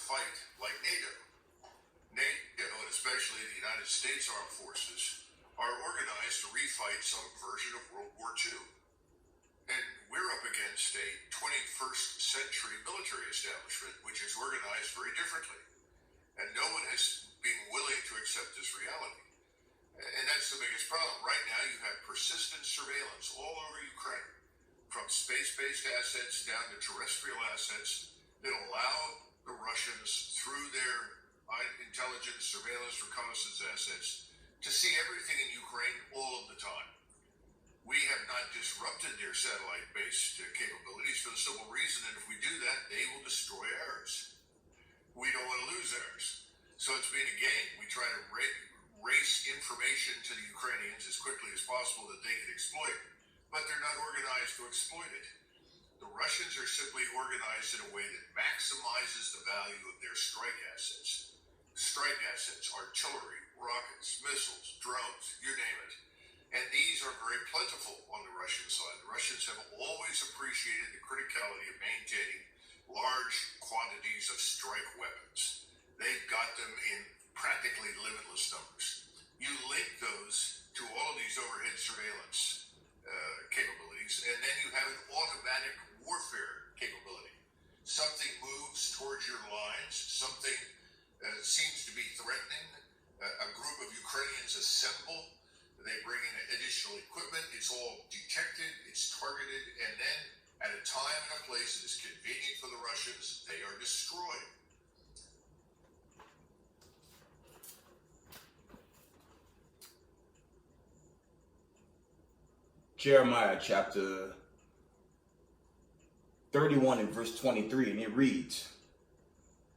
fight like NATO. NATO, and especially the United States Armed Forces, are organized to refight some version of World War II. And we're up against a 21st century military establishment which is organized very differently. And no one has been willing to accept this reality. And that's the biggest problem. Right now you have persistent surveillance all over Ukraine, from space-based assets down to terrestrial assets that allow the Russians, through their intelligence, surveillance, reconnaissance assets, to see everything in Ukraine all of the time. We have not disrupted their satellite-based capabilities for the simple reason that if we do that, they will destroy ours. We don't want to lose ours. So it's been a game. We try to race information to the Ukrainians as quickly as possible that they can exploit, but they're not organized to exploit it. The Russians are simply organized in a way that maximizes the value of their strike assets. Strike assets, artillery, rockets, missiles, drones, you name it. And these are very plentiful on the Russian side. The Russians have always appreciated the criticality of maintaining large quantities of strike weapons. They've got them in practically limitless numbers. You link those to all of these overhead surveillance capabilities, and then you have an automatic warfare capability. Something moves towards your lines, something seems to be threatening, a group of Ukrainians assemble, they bring in additional equipment, it's all detected, it's targeted, and then at a time and a place that is convenient for the Russians, they are destroyed. Jeremiah chapter 31 and verse 23, and it reads,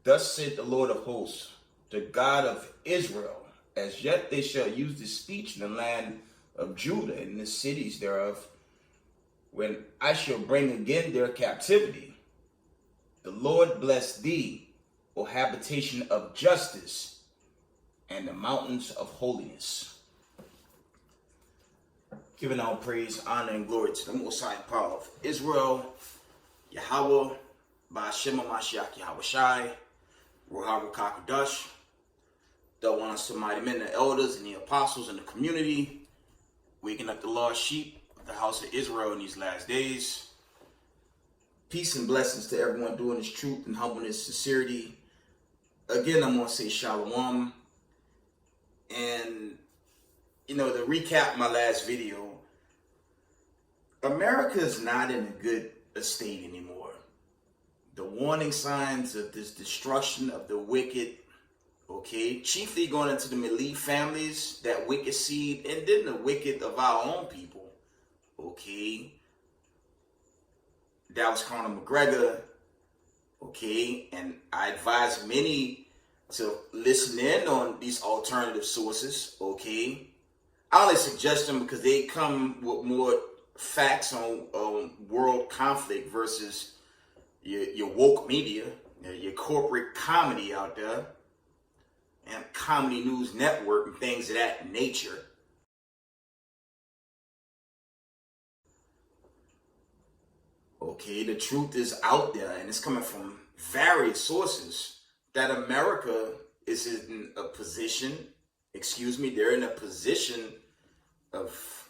"Thus said the Lord of hosts, the God of Israel, as yet they shall use this speech in the land of Judah and in the cities thereof, when I shall bring again their captivity. The Lord bless thee, O habitation of justice, and the mountains of holiness." Giving all praise, honor, and glory to the Most High power of Israel, Yahweh, Ba'ashem HaMashiach Yahweh Shai, Ruach HaKodesh, the ones to mighty men, the elders, and the apostles in the community, waking up the lost sheep of the house of Israel in these last days. Peace and blessings to everyone doing this truth and humbleness, sincerity. Again, I'm going to say shalom. And, to recap my last video, America is not in a good state anymore. The warning signs of this destruction of the wicked, chiefly going into the elite families, that wicked seed, and then the wicked of our own people, That was Conor McGregor, and I advise many to listen in on these alternative sources, I only suggest them because they come with more facts on world conflict versus your woke media, your corporate comedy out there, and Comedy News Network and things of that nature. The truth is out there, and it's coming from various sources, that America is in a position, they're in a position of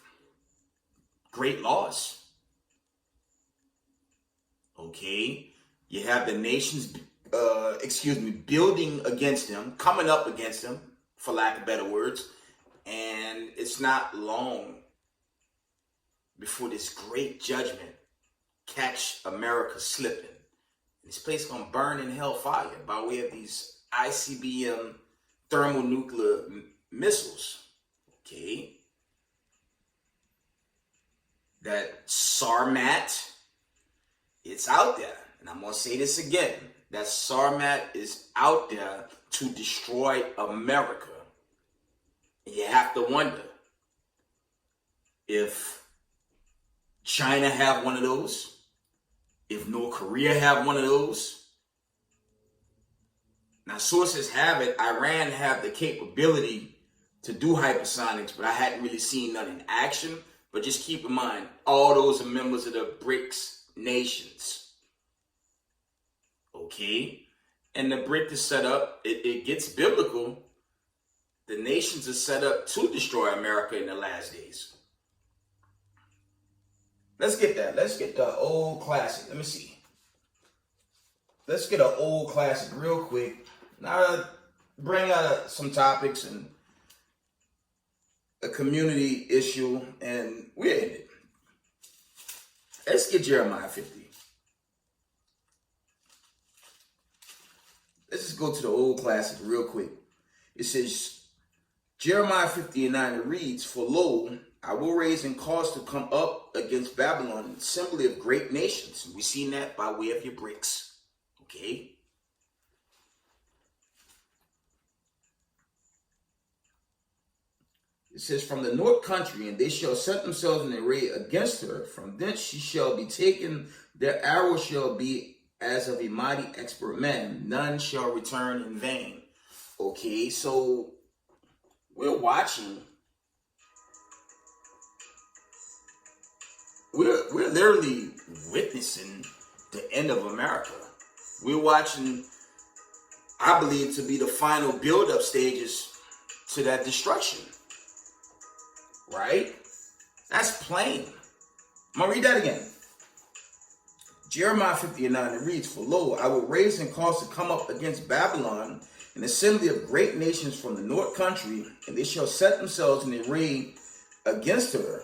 great loss. You have the nations, building against them, coming up against them, for lack of better words, and it's not long before this great judgment catch America slipping. This place gonna burn in hellfire by way of these ICBM thermonuclear missiles. That Sarmat, it's out there. And I'm gonna say this again. That Sarmat is out there to destroy America. And you have to wonder if China have one of those, if North Korea have one of those. Now, sources have it, Iran have the capability to do hypersonics, but I hadn't really seen none in action. But just keep in mind, all those are members of the BRICS nations. And the brick is set up, it gets biblical. The nations are set up to destroy America in the last days. Let's get that. Let's get the old classic. Let me see. Let's get an old classic real quick. Now, bring out some topics and a community issue, and we're in it. Let's get Jeremiah 50. Let's just go to the old classic real quick. It says, Jeremiah 50 and 9, it reads, For lo, I will raise and cause to come up against Babylon an assembly of great nations. And we've seen that by way of your bricks. Okay? It says, From the north country, and they shall set themselves in array against her. From thence she shall be taken. Their arrow shall be as of a mighty expert man. None shall return in vain. Okay, so we're watching. We're literally witnessing the end of America. We're watching, I believe, to be the final build-up stages to that destruction. Right? That's plain. I'm going to read that again. Jeremiah 50 and 9, it reads, For lo, I will raise and cause to come up against Babylon an assembly of great nations from the north country, and they shall set themselves in array against her.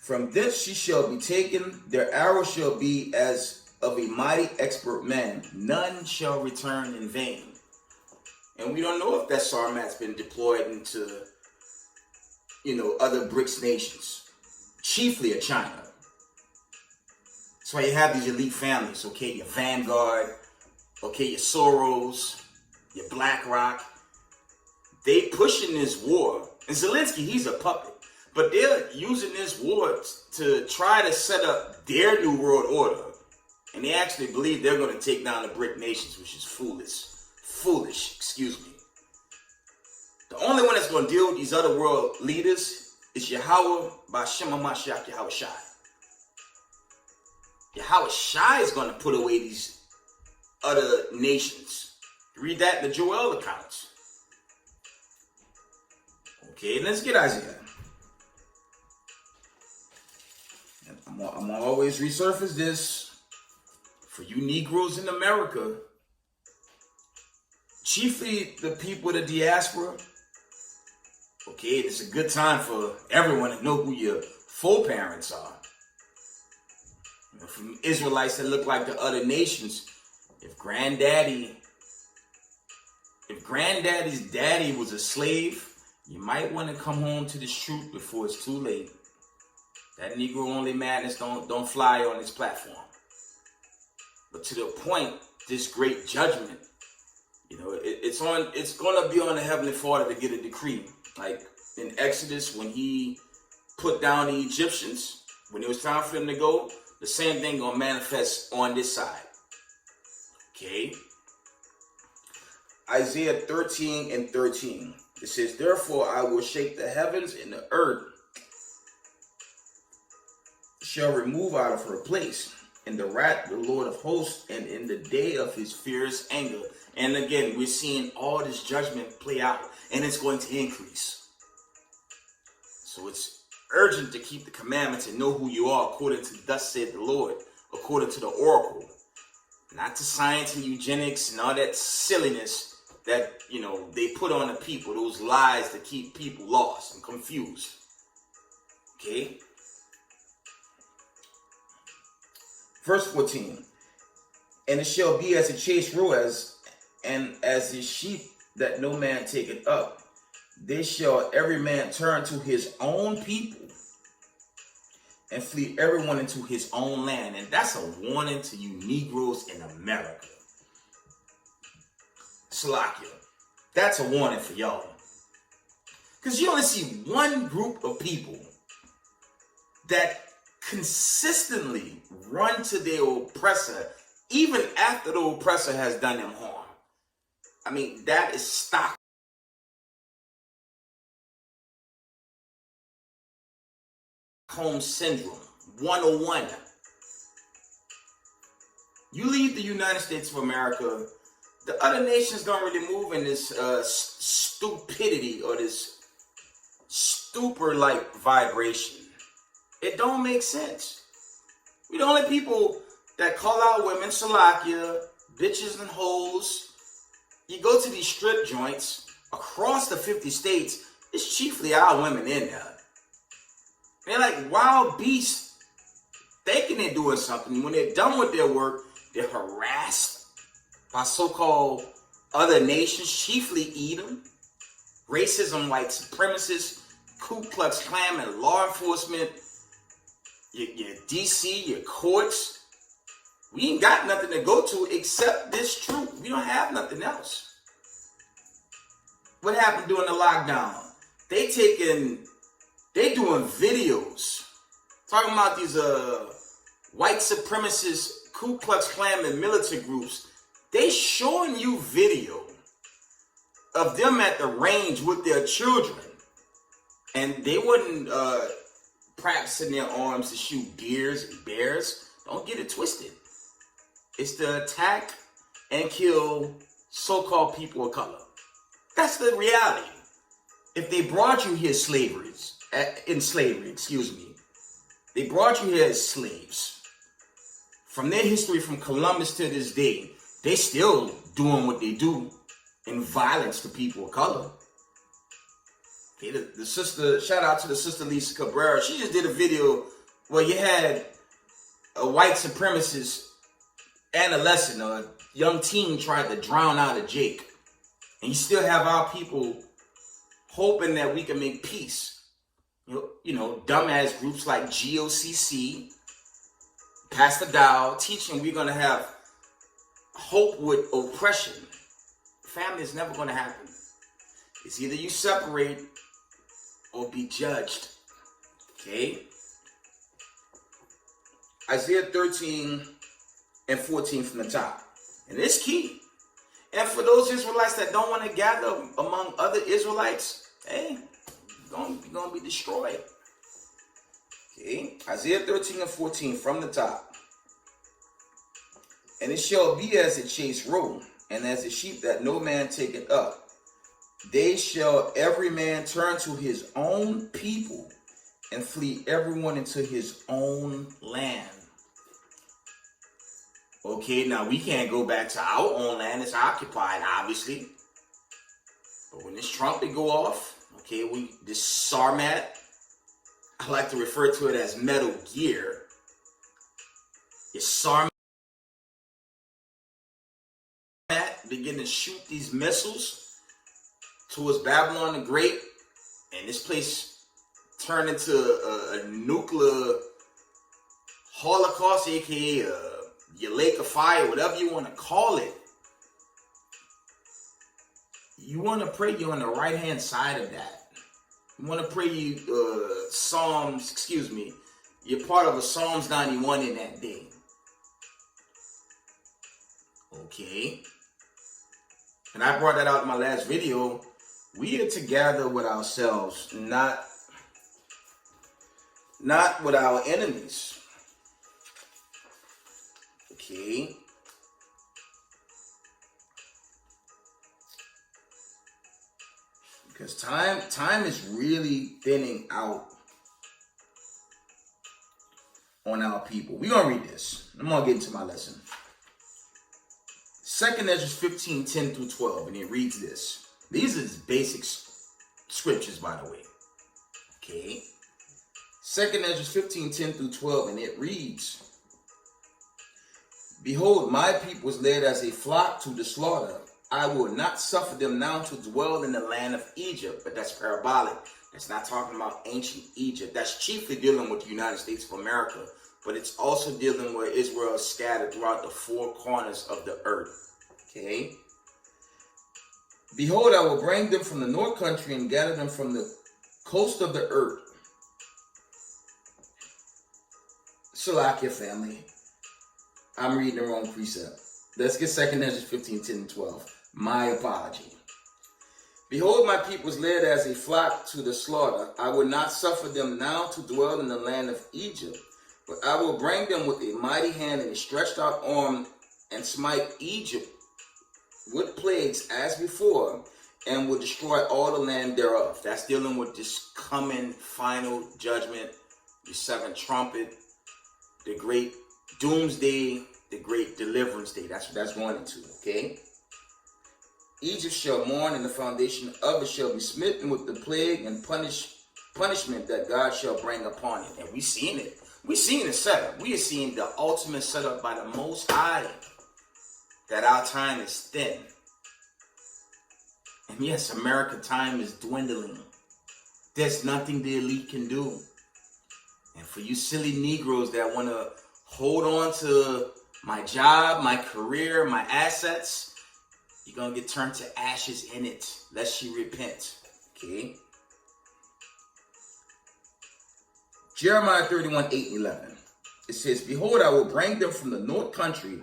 From thence she shall be taken, their arrow shall be as of a mighty expert man. None shall return in vain. And we don't know if that Sarmat's been deployed into, other BRICS nations, chiefly of China. That's why you have these elite families, okay? Your Vanguard, okay, your Soros, your BlackRock. They pushing this war. And Zelensky, he's a puppet. But they're using this war to try to set up their new world order. And they actually believe they're going to take down the BRIC nations, which is foolish. Foolish, excuse me. The only one that's going to deal with these other world leaders is Yahweh B'Shem HaMashiach Yahweh Shai. Yahweh Shai is going to put away these other nations. Read that in the Joel accounts. Okay, let's get Isaiah. I'm going to always resurface this for you Negroes in America, chiefly the people of the diaspora. Okay, it's a good time for everyone to know who your foreparents are. From Israelites that look like the other nations, if granddaddy's daddy was a slave, you might want to come home to this truth before it's too late. That Negro only madness don't fly on this platform. But to the point, this great judgment, it's going to be on the Heavenly Father to get a decree. Like in Exodus, when he put down the Egyptians, when it was time for them to go, the same thing going to manifest on this side. Okay? Isaiah 13 and 13. It says, Therefore I will shake the heavens and the earth shall remove out of her place in the wrath of the Lord of hosts and in the day of his fierce anger. And again, we're seeing all this judgment play out, and it's going to increase. So it's urgent to keep the commandments and know who you are according to thus said the Lord, according to the oracle. Not to science and eugenics and all that silliness that, they put on the people, those lies that keep people lost and confused. Okay? Verse 14. And it shall be as a chased roe, and as a sheep that no man taketh up. They shall every man turn to his own people and flee everyone into his own land. And that's a warning to you Negroes in America. Salakia. That's a warning for y'all. Because you only see one group of people that consistently run to their oppressor even after the oppressor has done them harm. I mean, that is stock. Home syndrome 101. You leave the United States of America The other nations don't really move in this stupidity or this stupor-like vibration. It don't make sense. We the only people that call out women salakia, bitches and hoes. You go to these strip joints across the 50 states, it's chiefly our women in there. They're like wild beasts, thinking they're doing something. When they're done with their work, they're harassed by so-called other nations, chiefly Edom, racism, white supremacists, Ku Klux Klan, and law enforcement, your DC, your courts. We ain't got nothing to go to except this truth. We don't have nothing else. What happened during the lockdown? They doing videos talking about these white supremacist Ku Klux Klan and militant groups. They showing you video of them at the range with their children, and they wasn't practicing their arms to shoot deers and bears. Don't get it twisted. It's to attack and kill so-called people of color. That's the reality. If they brought you here in slavery, they brought you here as slaves. From their history, from Columbus to this day, they still doing what they do in violence to people of color. Okay, the sister, shout out to the sister Lisa Cabrera. She just did a video where you had a white supremacist adolescent, a young teen tried to drown out a Jake. And you still have our people hoping that we can make peace. You know, dumbass groups like GOCC, Pastor Dow, teaching we're going to have hope with oppression. Family is never going to happen. It's either you separate or be judged. Okay? Isaiah 13 and 14 from the top. And it's key. And for those Israelites that don't want to gather among other Israelites, hey, you're going to be destroyed. Okay? Isaiah 13 and 14 from the top. And it shall be as a chased roe, and as a sheep that no man taketh up. They shall every man turn to his own people, and flee everyone into his own land. Okay, now we can't go back to our own land. It's occupied, obviously. But when this trumpet go off, okay, this Sarmat, I like to refer to it as Metal Gear. It's Sarmat begin to shoot these missiles towards Babylon the Great, and this place turned into a nuclear holocaust, aka your lake of fire, whatever you want to call it. You want to pray you're on the right hand side of that. You want to pray you're part of a Psalms 91 in that day. Okay. And I brought that out in my last video. We are to gather with ourselves, not with our enemies. Okay. Because time is really thinning out on our people. We're going to read this. I'm going to get into my lesson. 2nd Ezra 15, 10 through 12. And it reads this. These are basic scriptures, by the way. Okay. 2nd Ezra 15, 10 through 12. And it reads, Behold, my people was led as a flock to the slaughter. I will not suffer them now to dwell in the land of Egypt. But that's parabolic. That's not talking about ancient Egypt. That's chiefly dealing with the United States of America. But it's also dealing with Israel scattered throughout the four corners of the earth. Okay? Behold, I will bring them from the north country and gather them from the coast of the earth. Salakia family. I'm reading the wrong precept. Let's get 2nd Ezra 15, 10, and 12. My apology. Behold, my people is led as a flock to the slaughter. I will not suffer them now to dwell in the land of Egypt, but I will bring them with a mighty hand and a stretched out arm and smite Egypt with plagues as before, and will destroy all the land thereof. That's dealing with this coming final judgment, the seventh trumpet, the great doomsday, the great deliverance day. That's what that's going into, okay? Egypt shall mourn, and the foundation of it shall be smitten with the plague and punishment that God shall bring upon it. And we seen it. We seen the setup. We are seeing the ultimate setup by the Most High, that our time is thin. And yes, America time is dwindling. There's nothing the elite can do. And for you silly Negroes that want to hold on to my job, my career, my assets, you're going to get turned to ashes in it, lest you repent. Okay? Jeremiah 31, 8 and 11. It says, behold, I will bring them from the north country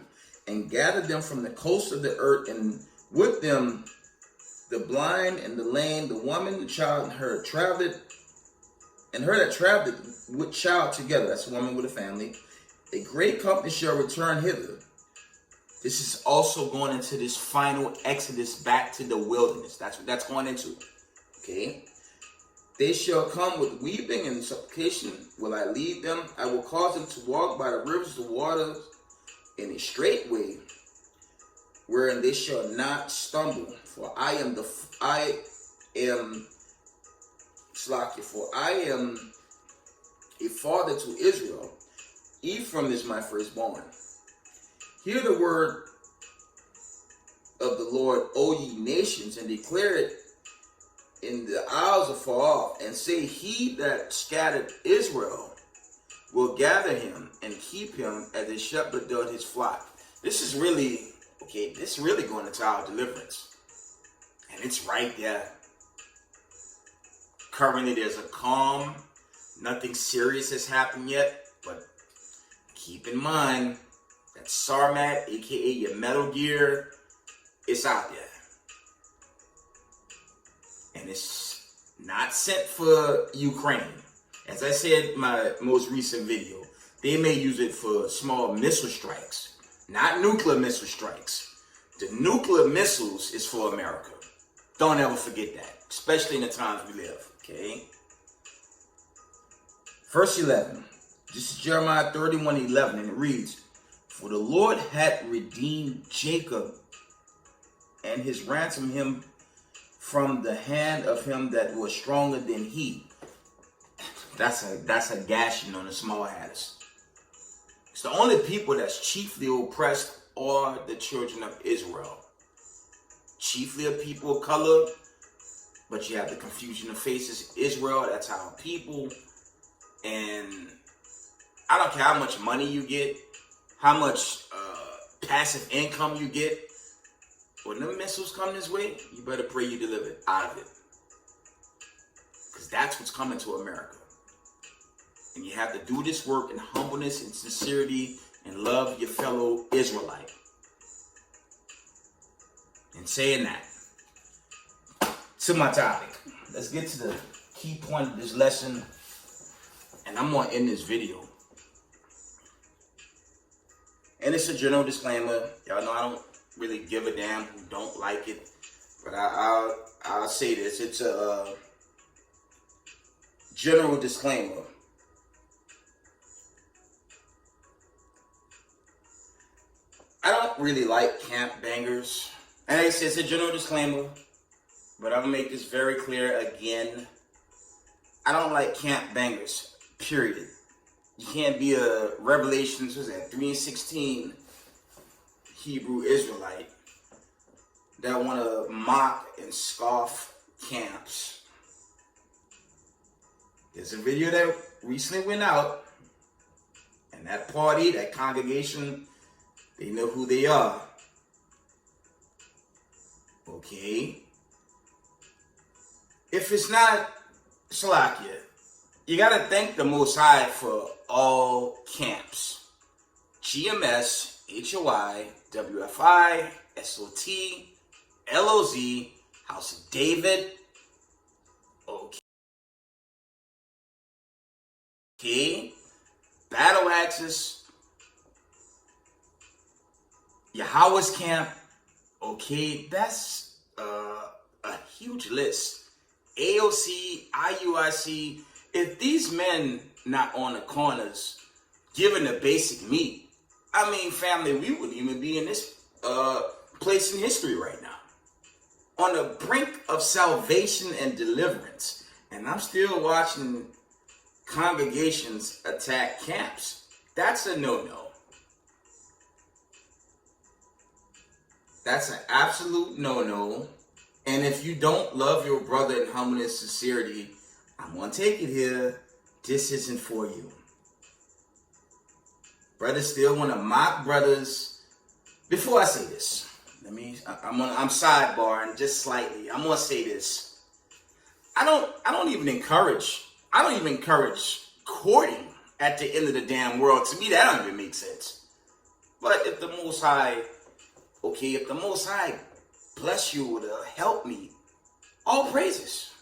and gather them from the coast of the earth, and with them the blind and the lame, the woman, the child, and her that traveled with child together. That's a woman with a family. A great company shall return hither. This is also going into this final exodus back to the wilderness. That's what that's going into. Okay? They shall come with weeping and supplication. Will I lead them? I will cause them to walk by the rivers of waters in a straight way, wherein they shall not stumble. For I am a father to Israel. Ephraim is my firstborn. Hear the word of the Lord, O ye nations, and declare it in the isles afar off, and say, he that scattered Israel will gather him and keep him as a shepherd doth his flock. This is really, okay, this is really going into our deliverance. And it's right there. Currently there's a calm. Nothing serious has happened yet, but keep in mind that Sarmat, aka your Metal Gear, it's out there. And it's not sent for Ukraine. As I said in my most recent video, they may use it for small missile strikes, not nuclear missile strikes. The nuclear missiles is for America. Don't ever forget that, especially in the times we live, okay? Verse 11. This is Jeremiah 31:11, and it reads, for the Lord hath redeemed Jacob, and his ransomed him from the hand of him that was stronger than he. That's a gashing on the small hatters. It's the only people that's chiefly oppressed are the children of Israel. Chiefly a people of color, but you have the confusion of faces. Israel, that's our people. And I don't care how much money you get, how much passive income you get. When the missiles come this way, you better pray you deliver out of it. Because that's what's coming to America. And you have to do this work in humbleness and sincerity and love your fellow Israelite. And saying that, to my topic. Let's get to the key point of this lesson. And I'm going to end this video. And it's a general disclaimer. Y'all know I don't really give a damn who don't like it. But I'll say this. It's a general disclaimer. I don't really like camp bangers. And it's a general disclaimer. But I'm going to make this very clear again. I don't like camp bangers. Period. You can't be a Revelations, what's that, 3:16 Hebrew Israelite that want to mock and scoff camps. There's a video that recently went out, and that party, that congregation, they know who they are. Okay? If it's not Salakia, you gotta thank the Most High for all camps. GMS, HOI, WFI, SOT, LOZ, House of David. Okay. Battle Axis, Yahweh's Camp. Okay, that's a huge list. AOC, IUIC, if these men not on the corners giving the basic meat, I mean, family, we wouldn't even be in this place in history right now. On the brink of salvation and deliverance. And I'm still watching congregations attack camps. That's a no-no. That's an absolute no-no. And if you don't love your brother in humbleness and sincerity, I'm going to take it here. This isn't for you. Brothers still want to mock brothers. Before I say this, I'm sidebarring just slightly. I'm going to say this. I don't even encourage courting at the end of the damn world. To me, that don't even make sense. But if the Most High bless you with a helpmeet, all praises.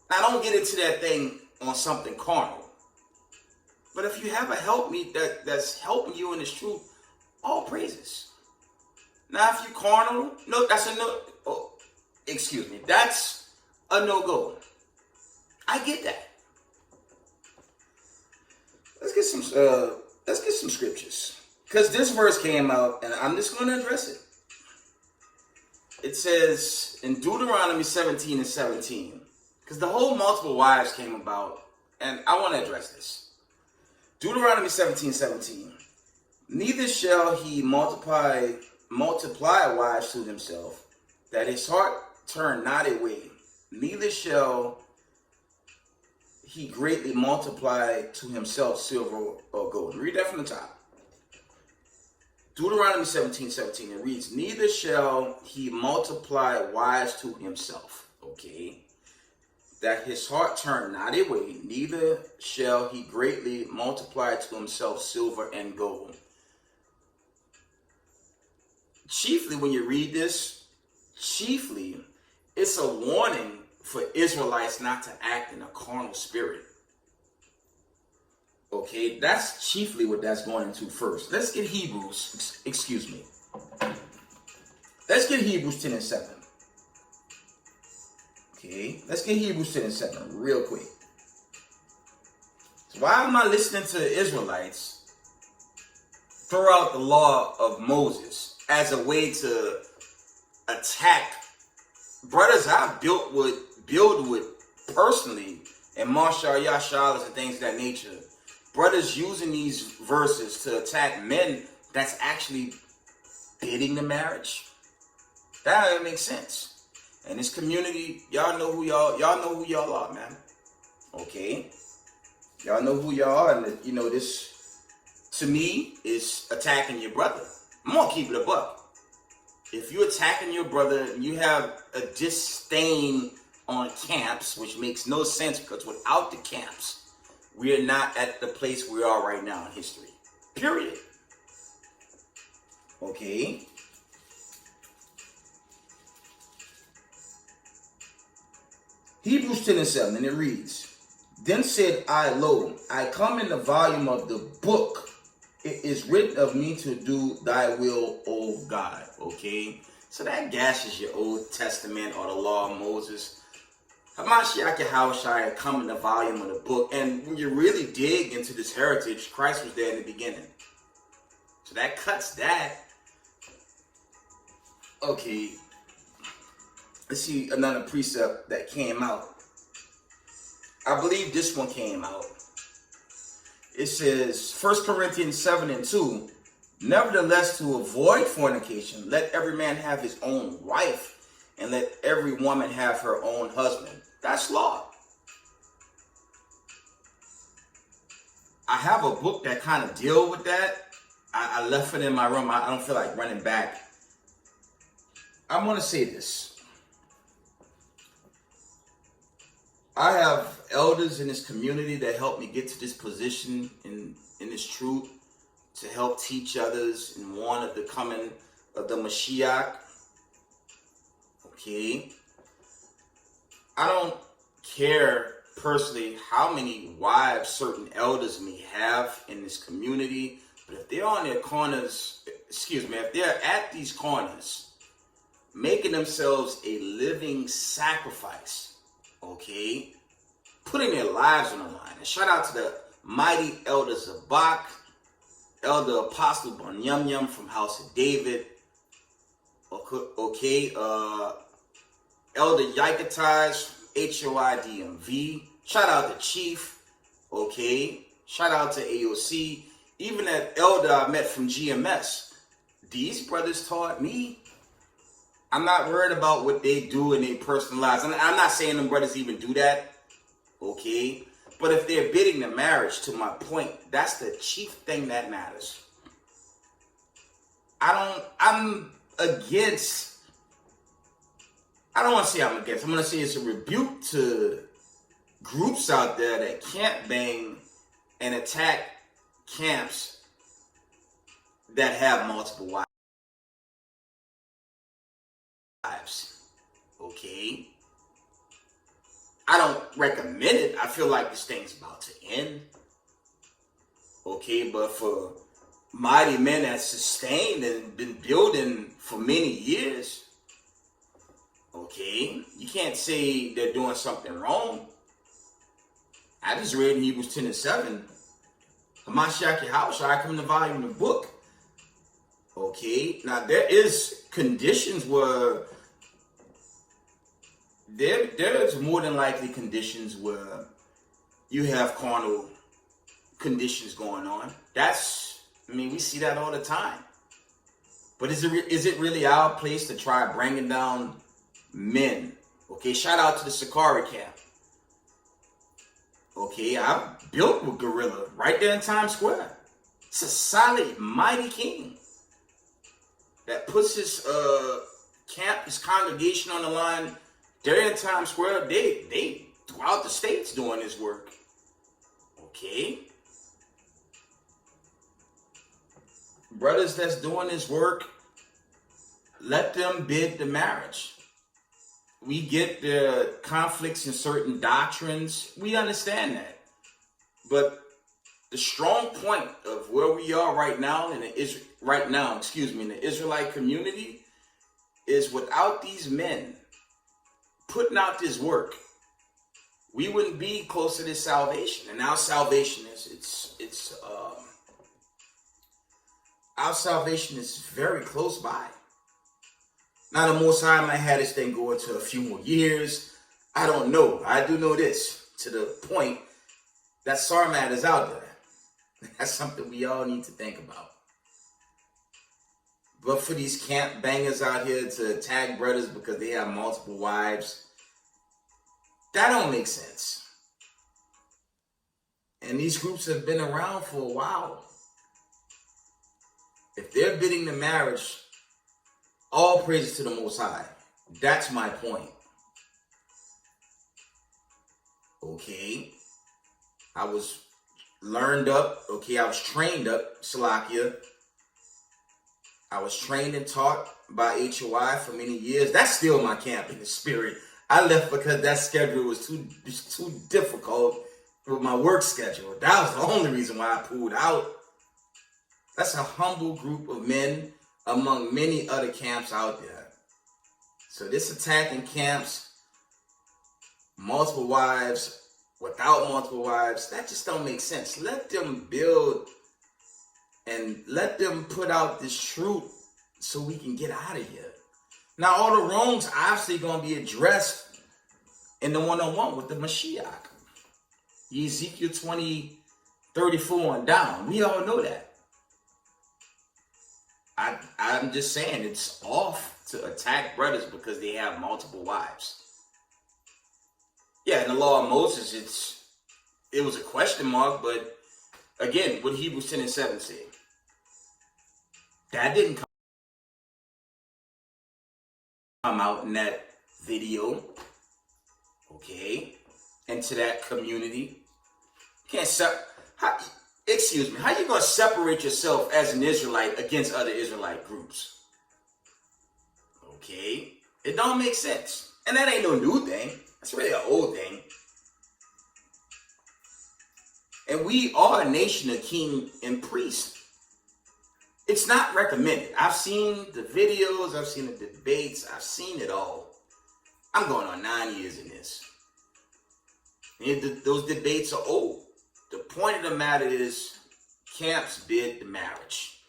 Now, don't get into that thing on something carnal. But if you have a helpmeet that's helping you in this truth, all praises. Now, if you carnal, no, that's a no. Oh, excuse me, that's a no-go. I get that. Let's get some scriptures. Because this verse came out, and I'm just going to address it. It says in Deuteronomy 17 and 17, because the whole multiple wives came about, and I want to address this. Deuteronomy 17:17. Neither shall he multiply wives to himself, that his heart turn not away. Neither shall he greatly multiply to himself silver or gold. Read that from the top. Deuteronomy 17:17. It reads, neither shall he multiply wives to himself. Okay. That his heart turn not away, neither shall he greatly multiply to himself silver and gold. Chiefly, when you read this, it's a warning for Israelites not to act in a carnal spirit. Okay, that's chiefly what that's going into first. Let's get Hebrews, Let's get Hebrews 10 and 7. Okay, let's get Hebrews 10 and 7 real quick. So why am I listening to the Israelites throw out the law of Moses as a way to attack brothers I build with personally and martial yashalas and things of that nature? Brothers using these verses to attack men that's actually bidding the marriage. That doesn't make sense. And this community, y'all know who y'all are, man. Okay? Y'all know who y'all are, and this, to me, is attacking your brother. I'm gonna keep it a buck. If you're attacking your brother and you have a disdain on camps, which makes no sense because without the camps, we are not at the place we are right now in history. Period. Okay? Hebrews 10 and 7, and it reads, then said I, lo, I come in the volume of the book. It is written of me to do thy will, O God. Okay? So that gashes your Old Testament or the law of Moses. Hamashiach Yahushua come in the volume of the book. And when you really dig into this heritage, Christ was there in the beginning. So that cuts that. Okay. Let's see another precept that came out. I believe this one came out. It says, 1 Corinthians 7 and 2, nevertheless, to avoid fornication, let every man have his own wife, and let every woman have her own husband. That's law. I have a book that kind of deal with that. I left it in my room. I don't feel like running back. I want to say this. I have elders in this community that helped me get to this position in this truth, to help teach others and warn of the coming of the Mashiach. Okay. I don't care personally how many wives certain elders may have in this community, but if they're on their corners, if they're at these corners making themselves a living sacrifice, okay? Putting their lives on the line. And shout out to the mighty Elder Zabak, Elder Apostle Banyam from House of David, okay, Elder Yikataj, HOIDMV. Shout out to Chief, okay? Shout out to AOC. Even that elder I met from GMS. These brothers taught me. I'm not worried about what they do in their personal lives. I'm not saying them brothers even do that, okay? But if they're bidding the marriage, to my point, that's the chief thing that matters. I'm against, I don't want to say I'm against, I'm going to say it's a rebuke to groups out there that can't bang and attack camps that have multiple wives. Okay? I don't recommend it. I feel like this thing's about to end. Okay, but for mighty men that sustained and been building for many years, okay, you can't say they're doing something wrong. I just read in Hebrews 10 and 7, Hamashiach Yahushua come in the volume of the book. Okay, now there is conditions where there's more than likely conditions where you have carnal conditions going on. We see that all the time. But is it really our place to try bringing down men? Okay, shout out to the Sakari camp. Okay, I built with Gorilla right there in Times Square. It's a solid, mighty king that puts his camp, his congregation on the line. They're in Times Square. They throughout the states doing this work. Okay. Brothers that's doing this work, let them bid the marriage. We get the conflicts in certain doctrines. We understand that. But the strong point of where we are right now in the Israelite community is without these men putting out this work, we wouldn't be close to this salvation. And our salvation our salvation is very close by. Now the Most High might have this thing going to a few more years. I don't know. I do know this, to the point that Sarmat is out there. That's something we all need to think about. But for these camp bangers out here to attack brothers because they have multiple wives, that don't make sense. And these groups have been around for a while. If they're bidding the marriage, all praises to the Most High. That's my point. Okay. I was learned up. Okay, I was trained up, Salakia. I was trained and taught by HOI for many years. That's still my camp in the spirit. I left because that schedule was too difficult with my work schedule. That was the only reason why I pulled out. That's a humble group of men among many other camps out there. So this attacking camps, multiple wives, without multiple wives, that just don't make sense. Let them build and let them put out this truth so we can get out of here. Now, all the wrongs obviously going to be addressed in the one-on-one with the Mashiach. Ezekiel 20:34 and down. We all know that. I'm just saying it's off to attack brothers because they have multiple wives. Yeah, in the law of Moses, it was a question mark, but again, what Hebrews 10 and 7 say. That didn't come out in that video, okay, into that community. How you gonna separate yourself as an Israelite against other Israelite groups? Okay, it don't make sense, and that ain't no new thing. That's really an old thing. And we are a nation of king and priest. It's not recommended. I've seen the videos, I've seen the debates, I've seen it all. I'm going on 9 years in this. And those debates are old. The point of the matter is, camps bid the marriage.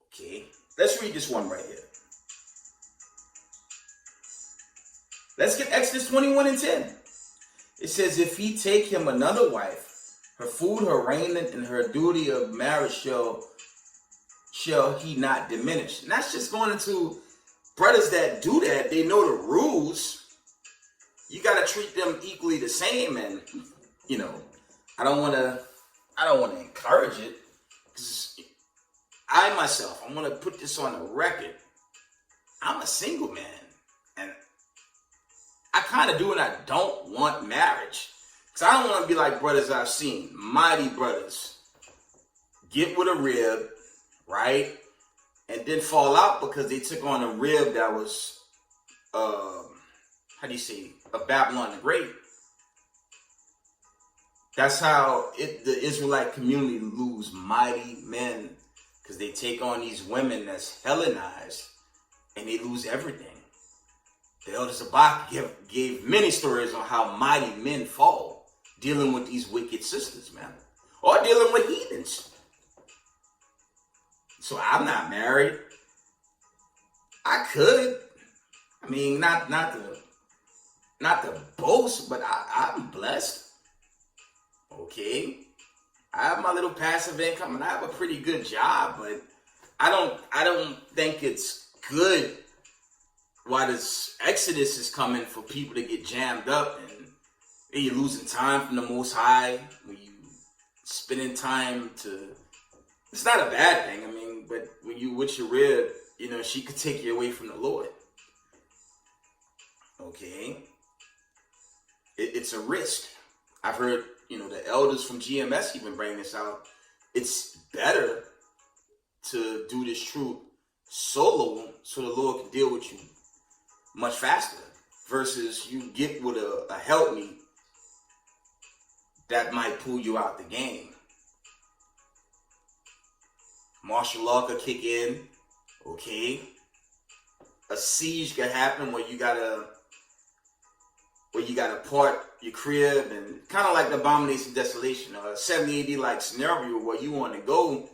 Okay, let's read this one right here. Let's get Exodus 21:10. It says, if he take him another wife, her food, her raiment, and her duty of marriage shall he not diminish. And that's just going into brothers that do that. They know the rules. You got to treat them equally the same. And, you know, I don't want to encourage it. Because I myself, I want to put this on the record. I'm a single man. And I kind of do and I don't want marriage. Because I don't want to be like brothers I've seen. Mighty brothers. Get with a rib, right? And then fall out because they took on a rib that was, of Babylon the Great. That's how the Israelite community lose mighty men. Because they take on these women that's Hellenized and they lose everything. The Elder Zabak gave many stories on how mighty men fall dealing with these wicked sisters, man. Or dealing with heathens. So I'm not married. I could. I mean, not to boast, but I'm blessed. Okay. I have my little passive income and I have a pretty good job, but I don't think it's good why this Exodus is coming for people to get jammed up and you're losing time from the Most High when you spending time to. It's not a bad thing. I mean, but when you with your rib, you know, she could take you away from the Lord. Okay. It's a risk. I've heard, you know, the elders from GMS even bring this out. It's better to do this truth solo so the Lord can deal with you much faster versus you get with a helpmeet that might pull you out the game. Martial law could kick in, okay? A siege could happen where you gotta part your crib and kind of like the Abomination of Desolation or a 70 AD like scenario where you want to go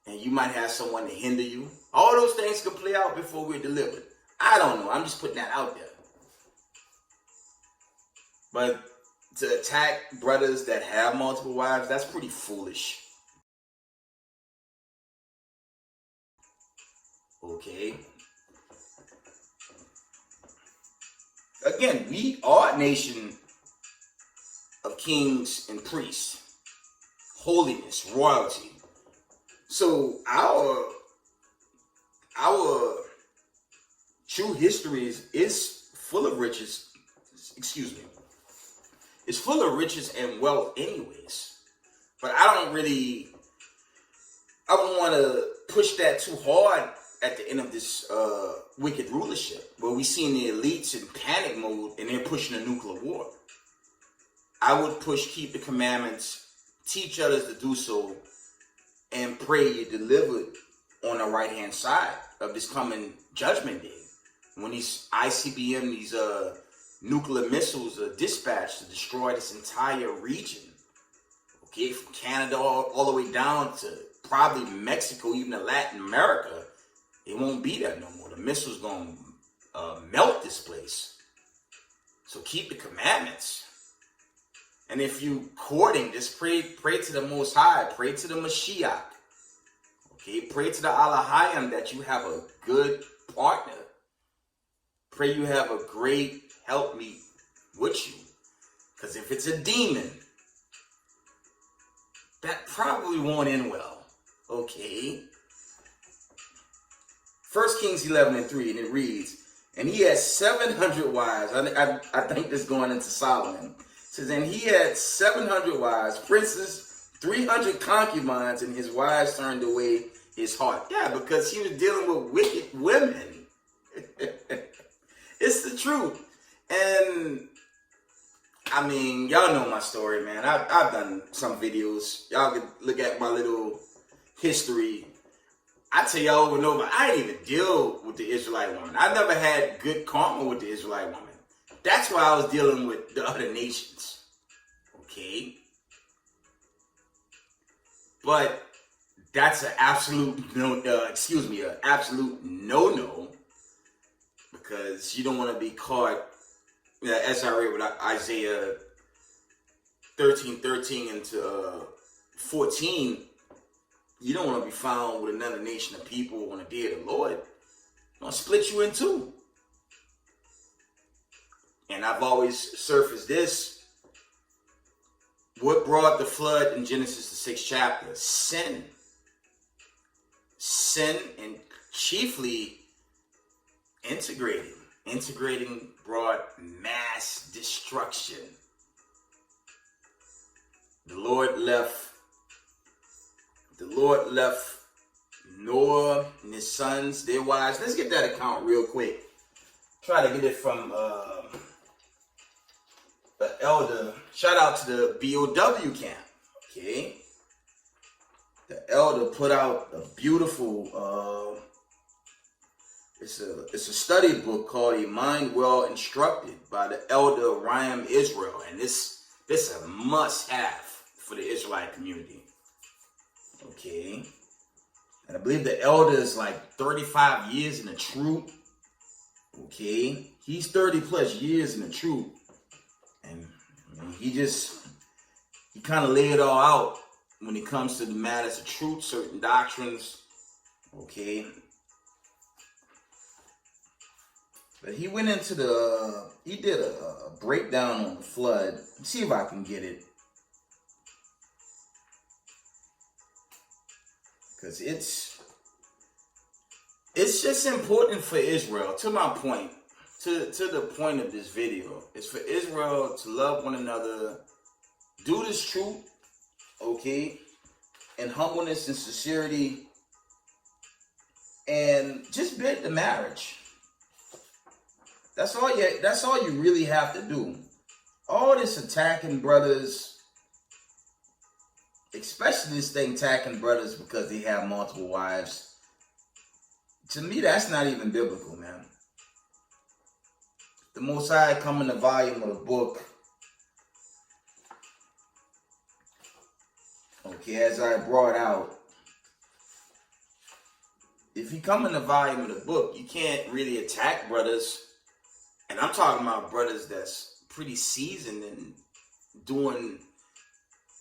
and you might have someone to hinder you. All those things could play out before we're delivered. I don't know. I'm just putting that out there. But to attack brothers that have multiple wives, that's pretty foolish. Okay. Again, we are a nation of kings and priests. Holiness, royalty. So our true history is full of riches. Excuse me. It's full of riches and wealth anyways. But I don't want to push that too hard at the end of this wicked rulership, where we seeing the elites in panic mode and they're pushing a nuclear war. I would push keep the commandments, teach others to do so, and pray you're delivered on the right-hand side of this coming judgment day. When these ICBM, these nuclear missiles are dispatched to destroy this entire region. Okay, from Canada all the way down to probably Mexico, even to Latin America, it won't be there no more. The missiles gonna melt this place. So keep the commandments. And if you courting, just pray to the Most High, pray to the Mashiach. Okay, pray to the Allahayim that you have a good partner. Pray you have a great helpmeet with you. Because if it's a demon, that probably won't end well. Okay. 1 Kings 11:3, and it reads, and he had 700 wives. I think this going into Solomon. It says, and he had 700 wives, princes, 300 concubines, and his wives turned away his heart. Yeah, because he was dealing with wicked women. It's the truth. And I mean, y'all know my story, man. I've done some videos. Y'all can look at my little history I tell y'all over and over, I didn't even deal with the Israelite woman. I never had good karma with the Israelite woman. That's why I was dealing with the other nations. Okay? But that's an absolute absolute no-no, because you don't want to be caught, as I read with Isaiah 13:13 into 14. You don't want to be found with another nation of people on the day of the Lord. It's going to split you in two. And I've always surfaced this. What brought the flood in Genesis, the 6th chapter? Sin. Sin, and chiefly integrating. Integrating brought mass destruction. The Lord left Noah and his sons, their wives. Let's get that account real quick. Try to get it from the elder. Shout out to the BOW camp. Okay. The elder put out a beautiful, it's a study book called A Mind Well Instructed by the elder Ryan Israel. And this is a must have for the Israelite community. Okay. And I believe the elder is like 35 years in the truth. Okay. He's 30 plus years in the truth. And he kind of lay it all out when it comes to the matters of truth, certain doctrines. Okay. But he went into he did a breakdown on the flood. Let's see if I can get it. Because it's just important for Israel, to my point, to the point of this video. It's for Israel to love one another, do this truth, okay, in humbleness and sincerity, and just build the marriage. That's all you really have to do. All this attacking brothers, especially this thing attacking brothers because they have multiple wives, to me, that's not even biblical, man. The Most High come in the volume of the book. Okay, as I brought out, if you come in the volume of the book, you can't really attack brothers. And I'm talking about brothers that's pretty seasoned and doing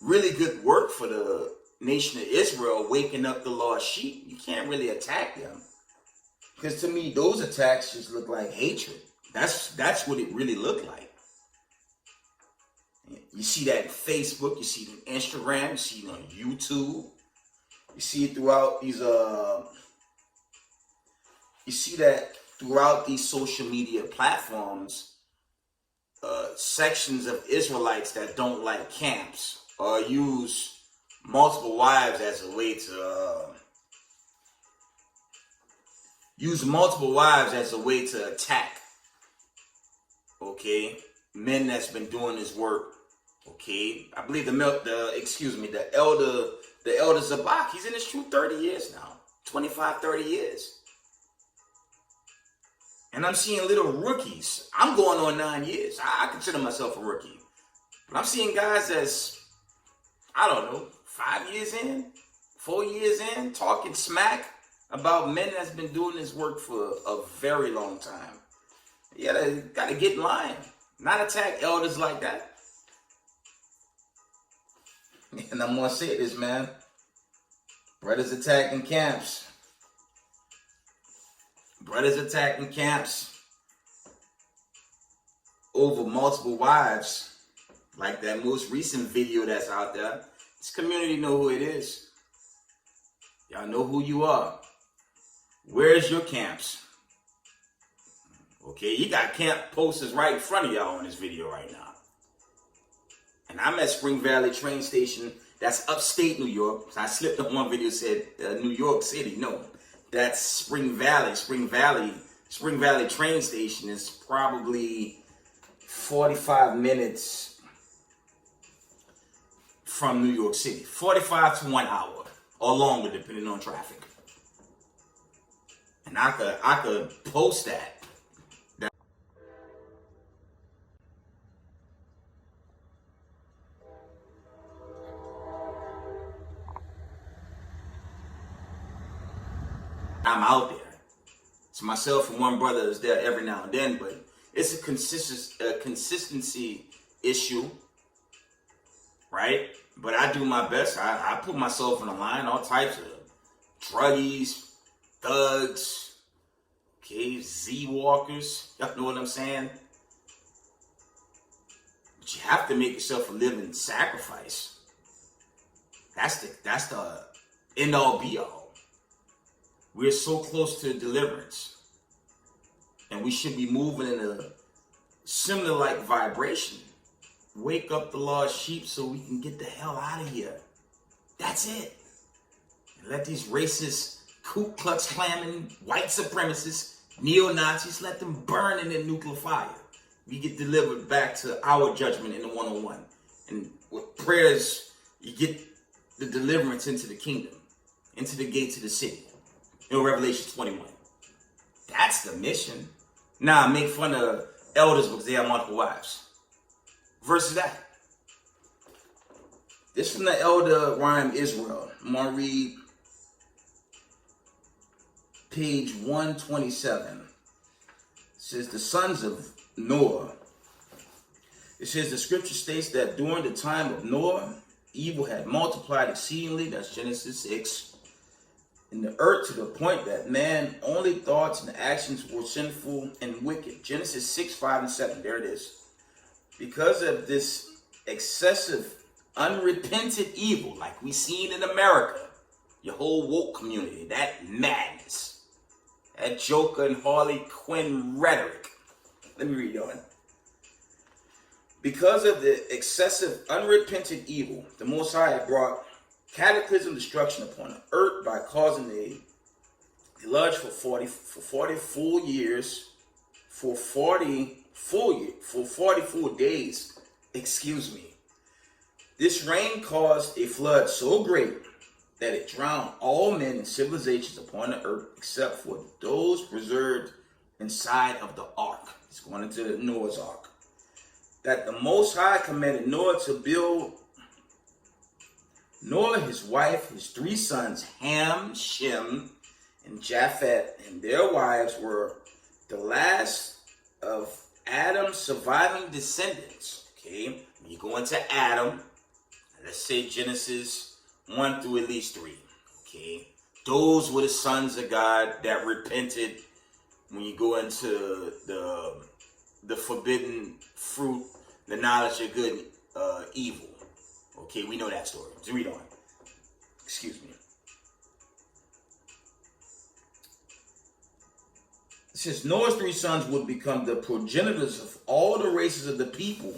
really good work for the nation of Israel, waking up the lost sheep. You can't really attack them. Because to me, those attacks just look like hatred. That's what it really looked like. You see that in Facebook, you see it in Instagram, you see it on YouTube. You see it throughout these you see that throughout these social media platforms, sections of Israelites that don't like camps use multiple wives as a way to attack, okay, men that's been doing this work. Okay, I believe the elder Zabak, he's in his truth 30 years now, 25, 30 years. And I'm seeing little rookies. I'm going on 9 years. I consider myself a rookie. But I'm seeing guys that's, I don't know, 5 years in, 4 years in, talking smack about men that's been doing this work for a very long time. You gotta get in line. Not attack elders like that. And I'm gonna say this, man. Brothers attacking camps. Brothers attacking camps over multiple wives, like that most recent video that's out there. This community know who it is. Y'all know who you are. Where's your camps? Okay, you got camp posters right in front of y'all in this video right now. And I'm at Spring Valley train station. That's upstate New York. I slipped on one video, said New York City. No, that's Spring Valley. Spring Valley train station is probably 45 minutes from New York City. 45 to 1 hour or longer, depending on traffic. And I could post that. I'm out there. So myself and one brother is there every now and then, but it's a consistency issue, right? But I do my best. I put myself in the line, all types of druggies, thugs, okay, Z-walkers. Y'all know what I'm saying? But you have to make yourself a living sacrifice. That's the end all be all. We're so close to deliverance. And we should be moving in a similar like vibration. Wake up the lost sheep so we can get the hell out of here. That's it. And let these racist, Ku Klux Klan, white supremacists, neo-Nazis, let them burn in their nuclear fire. We get delivered back to our judgment in the 101. And with prayers, you get the deliverance into the kingdom, into the gates of the city. In Revelation 21. That's the mission. Nah, make fun of elders because they have multiple wives. Versus that. This from the elder rhyme Israel. I'm going to read page 127. It says, the sons of Noah. It says, the scripture states that during the time of Noah, evil had multiplied exceedingly. That's Genesis 6. In the earth to the point that man only thoughts and actions were sinful and wicked. Genesis 6, 5, and 7. There it is. Because of this excessive, unrepented evil, like we seen in America, your whole woke community, that madness, that Joker and Harley Quinn rhetoric. Let me read on. Because of the excessive, unrepented evil, the Most High brought cataclysm destruction upon the earth by causing a deluge for 40 full years, for 40 full days, excuse me. This rain caused a flood so great that it drowned all men and civilizations upon the earth except for those preserved inside of the ark. It's going into Noah's ark. That the Most High commanded Noah to build. Noah, his wife, his 3 sons, Ham, Shem, and Japheth, and their wives were the last of Adam's surviving descendants. Okay, when you go into Adam, let's say Genesis 1 through at least 3. Okay, those were the sons of God that repented. When you go into the forbidden fruit, the knowledge of good, evil. Okay, we know that story. Let's read on. Excuse me. It says, Noah's 3 sons would become the progenitors of all the races of the people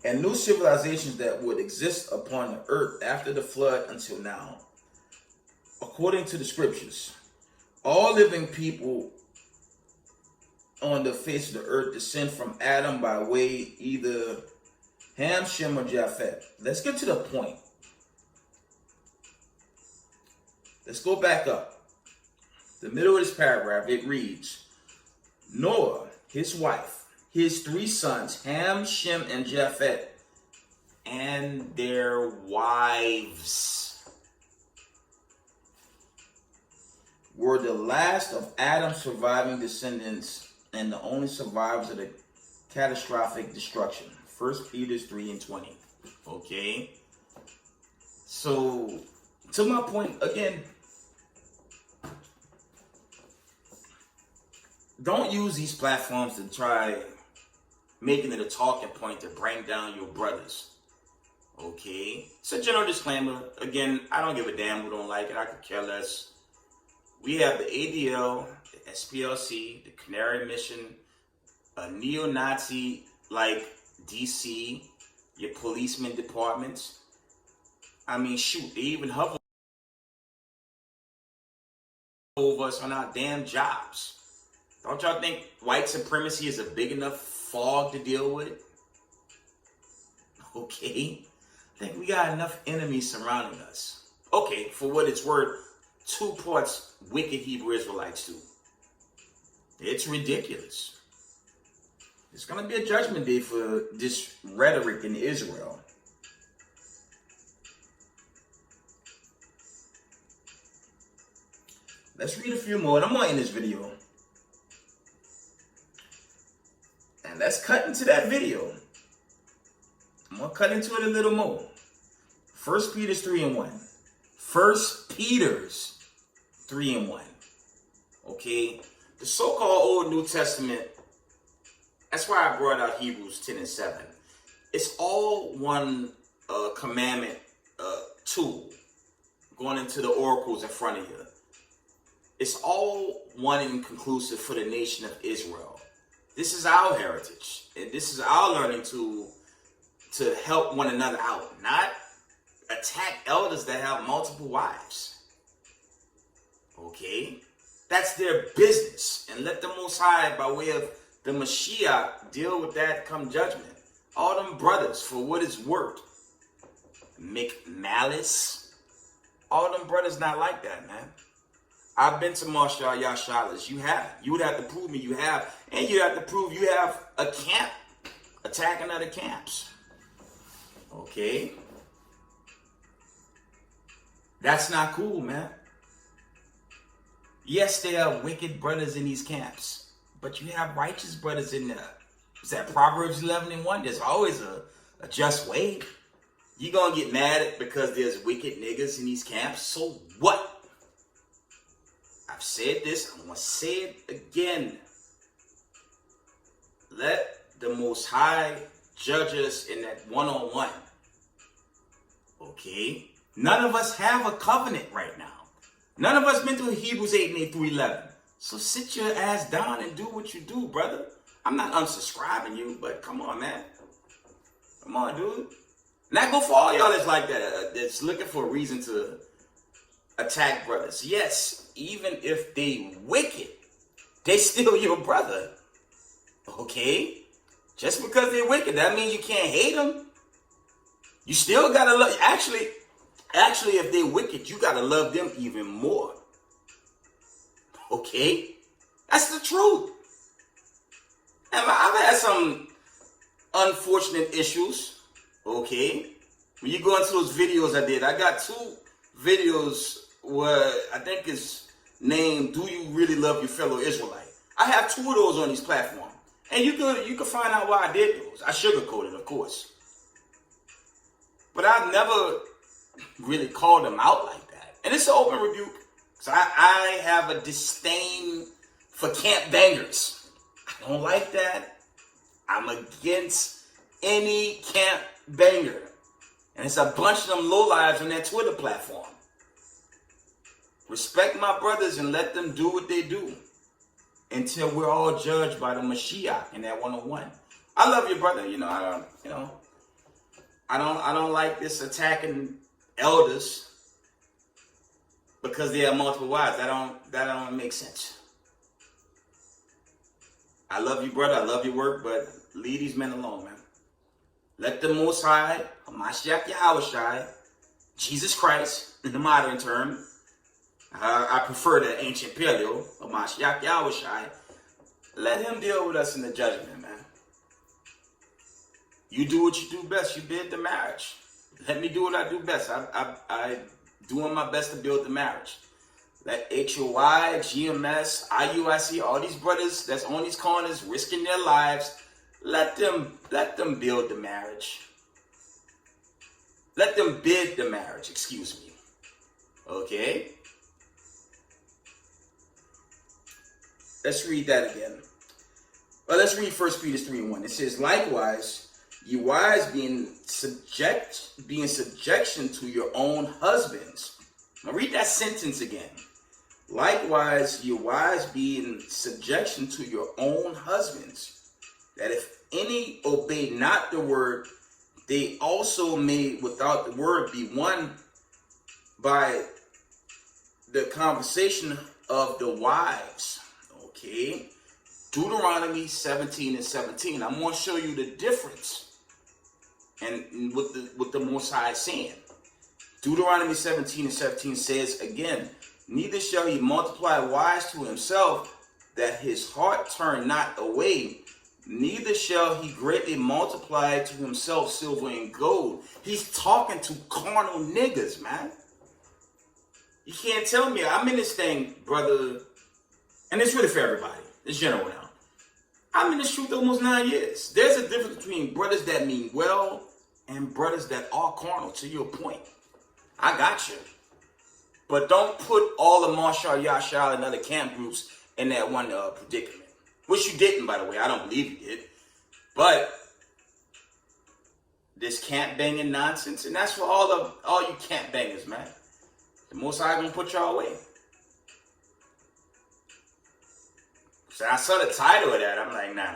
and new civilizations that would exist upon the earth after the flood until now. According to the scriptures, all living people on the face of the earth descend from Adam by way either Ham, Shem, or Japheth. Let's get to the point. Let's go back up. The middle of this paragraph, it reads, Noah, his wife, his 3 sons, Ham, Shem, and Japheth, and their wives were the last of Adam's surviving descendants and the only survivors of the catastrophic destruction. 1 Peter 3 and 20. Okay. So, to my point, again, don't use these platforms to try making it a talking point to bring down your brothers. Okay. It's a general disclaimer. Again, I don't give a damn who don't like it. I could care less. We have the ADL, the SPLC, the Canary Mission, a neo-Nazi like DC, your policeman departments. I mean, shoot, they even hover over us on our damn jobs. Don't y'all think white supremacy is a big enough fog to deal with? Okay. I think we got enough enemies surrounding us. Okay, for what it's worth, two parts wicked Hebrew Israelites too. It's ridiculous. It's going to be a judgment day for this rhetoric in Israel. Let's read a few more, and I'm going to end this video. And let's cut into that video. I'm going to cut into it a little more. 1 Peter 3:1. 1 Peter's 3:1. Okay? The so-called Old New Testament, that's why I brought out Hebrews 10:7. It's all one commandment tool going into the oracles in front of you. It's all one and conclusive for the nation of Israel. This is our heritage, and this is our learning to help one another out, not attack elders that have multiple wives. Okay? That's their business, and let the Most High, by way of the Mashiach, deal with that come judgment. All them brothers, for what it's worth, make malice. All them brothers not like that, man. I've been to Marshall Yashalas. You haven't. You would have to prove me you have. And you have to prove you have a camp attacking other camps. Okay? That's not cool, man. Yes, there are wicked brothers in these camps. But you have righteous brothers in there. Is that Proverbs 11:1? There's always a just way. You're going to get mad because there's wicked niggas in these camps. So what? I've said this, I'm going to say it again. Let the Most High judge us in that one-on-one. Okay? None of us have a covenant right now. None of us been through Hebrews 8 through 11. So sit your ass down and do what you do, brother. I'm not unsubscribing you, but come on, man. Come on, dude. Not go for all y'all that's like that, that's looking for a reason to attack brothers. Yes, even if they wicked, they still your brother. Okay? Just because they're wicked, that means you can't hate them. You still gotta love. Actually, if they're wicked, you gotta love them even more. Okay? That's the truth. And I've had some unfortunate issues. Okay? When you go into those videos I got 2 videos where I think it's named "Do You Really Love Your Fellow Israelite?" I have 2 of those on these platforms. And you can find out why I did those. I sugarcoated, of course. But I've never really called them out like that. And it's an open rebuke. So I have a disdain for camp bangers. I don't like that. I'm against any camp banger. And it's a bunch of them lowlives on that Twitter platform. Respect my brothers and let them do what they do until we're all judged by the Mashiach in that one-on-one. I love you, brother. I don't like this attacking elders because they have multiple wives. That don't make sense. I love you, brother. I love your work, but leave these men alone, man. Let the Most High, Mashiach Yahushai, Jesus Christ, in the modern term, I prefer the ancient paleo, Mashiach Yahushai, let him deal with us in the judgment, man. You do what you do best. You build the marriage. Let me do what I do best. I doing my best to build the marriage. Let HOI, GMS, IUIC, all these brothers that's on these corners risking their lives, let them build the marriage. Let them bid the marriage, excuse me. Okay? Let's read that again. Well, let's read 1 Peter 3:1. It says, likewise, you wives be in subjection to your own husbands. Now read that sentence again. Likewise, your wives be in subjection to your own husbands, that if any obey not the word, they also may without the word be won by the conversation of the wives. Okay? Deuteronomy 17:17. I'm going to show you the difference and what the Most High is saying. Deuteronomy 17:17 says again, neither shall he multiply wives to himself, that his heart turn not away, neither shall he greatly multiply to himself silver and gold. He's talking to carnal niggas, man. You can't tell me. I'm in this thing, brother, and it's really for everybody. It's general now. I'm in this truth almost 9 years. There's a difference between brothers that mean well and brothers that are carnal, to your point. I got you. But don't put all the Marshall Yashal and other camp groups in that one predicament. Which you didn't, by the way. I don't believe you did. But this camp banging nonsense, and that's for all you camp bangers, man. The Most High gonna put y'all away. So I saw the title of that. I'm like, nah.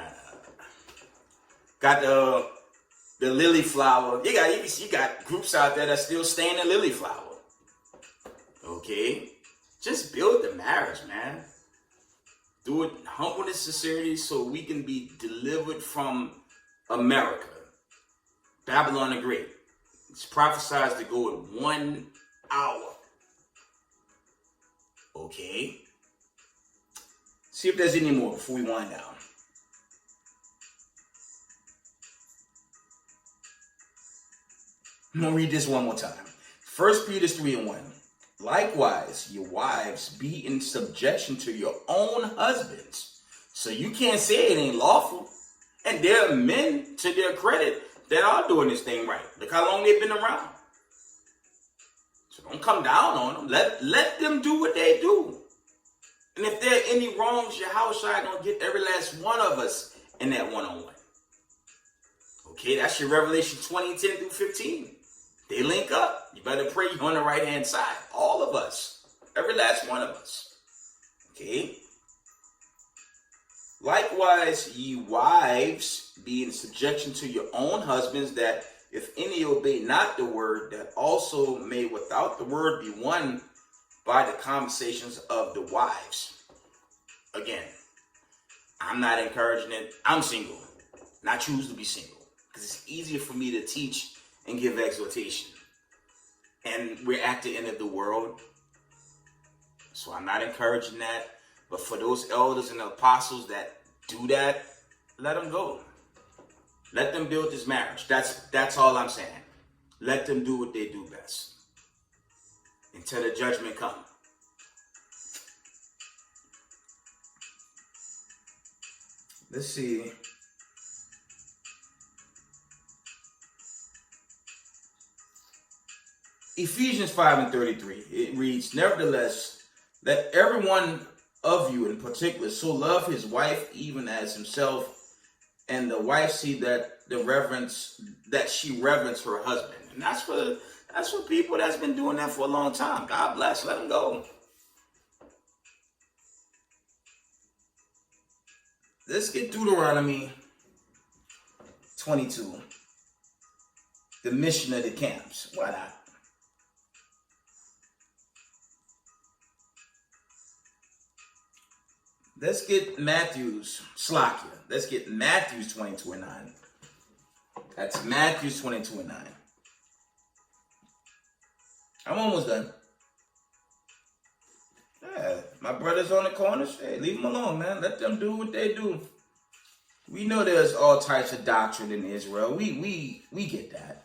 Got the lily flower. You got groups out there that still stay in the lily flower. Okay? Just build the marriage, man. Do it humbleness, sincerity, so we can be delivered from America. Babylon the Great. It's prophesied to go in 1 hour. Okay? See if there's any more before we wind down. I'm going to read this one more time. 1 Peter 3:1. Likewise, your wives, be in subjection to your own husbands. So you can't say it ain't lawful. And there are men, to their credit, that are doing this thing right. Look how long they've been around. So don't come down on them. Let them do what they do. And if there are any wrongs, Yahushua gonna get every last one of us in that one-on-one. Okay, that's your Revelation 20:10-15. They link up. You better pray you're on the right-hand side. All of us. Every last one of us. Okay? Likewise, ye wives, be in subjection to your own husbands, that if any obey not the word, that also may without the word be won by the conversations of the wives. Again, I'm not encouraging it. I'm single. And I choose to be single. Because it's easier for me to teach and give exhortation. And we're at the end of the world. So I'm not encouraging that. But for those elders and apostles that do that, let them go. Let them build this marriage. That's all I'm saying. Let them do what they do best. Until the judgment comes. Let's see. Ephesians 5:33. It reads, nevertheless, let every one of you in particular so love his wife even as himself, and the wife see that she reverence her husband. And that's for people that's been doing that for a long time. God bless. Let them go. Let's get Deuteronomy 22. The mission of the camps. Why not? Let's get Matthew's Slakia. Let's get Matthew's 22:9. That's Matthew's 22:9. I'm almost done. Yeah, my brothers on the corners, hey, leave them alone, man. Let them do what they do. We know there's all types of doctrine in Israel. We get that.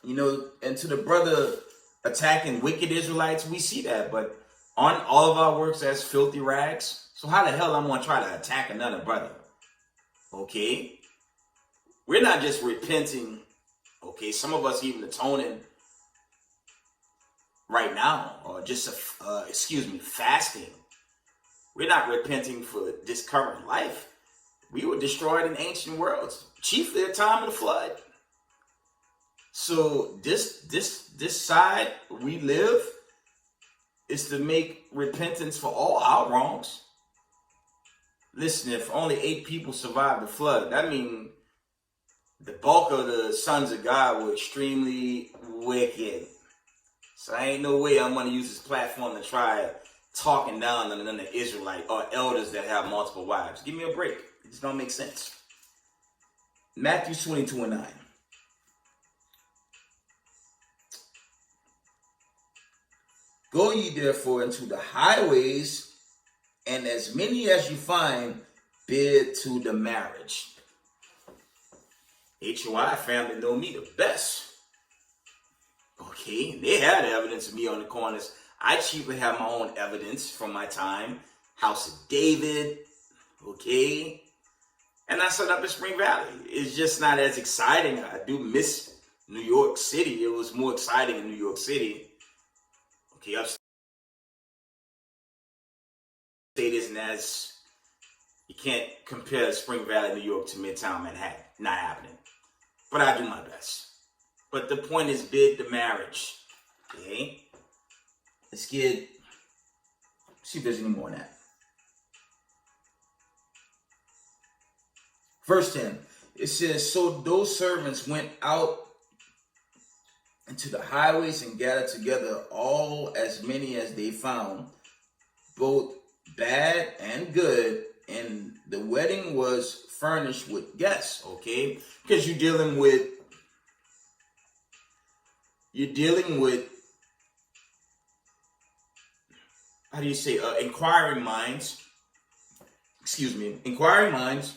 You know, and to the brother attacking wicked Israelites, we see that, but aren't all of our works as filthy rags? So how the hell I'm going to try to attack another brother? Okay? We're not just repenting. Okay, some of us even atoning right now, or just, fasting. We're not repenting for this current life. We were destroyed in ancient worlds, chiefly at the time of the flood. So this side we live is to make repentance for all our wrongs. Listen, if only 8 people survived the flood, that means the bulk of the sons of God were extremely wicked. So ain't no way I'm going to use this platform to try talking down on the Israelite or elders that have multiple wives. Give me a break. It just don't make sense. Matthew 22:9. Go ye therefore into the highways, and as many as you find, bid to the marriage. HOI family know me the best. Okay, they had evidence of me on the corners. I chiefly have my own evidence from my time. House of David, okay? And I set up in Spring Valley. It's just not as exciting. I do miss New York City. It was more exciting in New York City. Okay, upstate isn't as, you can't compare Spring Valley, New York to Midtown Manhattan. Not happening. But I do my best. But the point is bid the marriage. Okay? Let's see if there's any more on that. Verse 10, it says, so those servants went out into the highways and gathered together all as many as they found, both bad and good, and the wedding was furnished with guests, okay? Because you're dealing with how do you say, inquiring minds. Inquiring minds.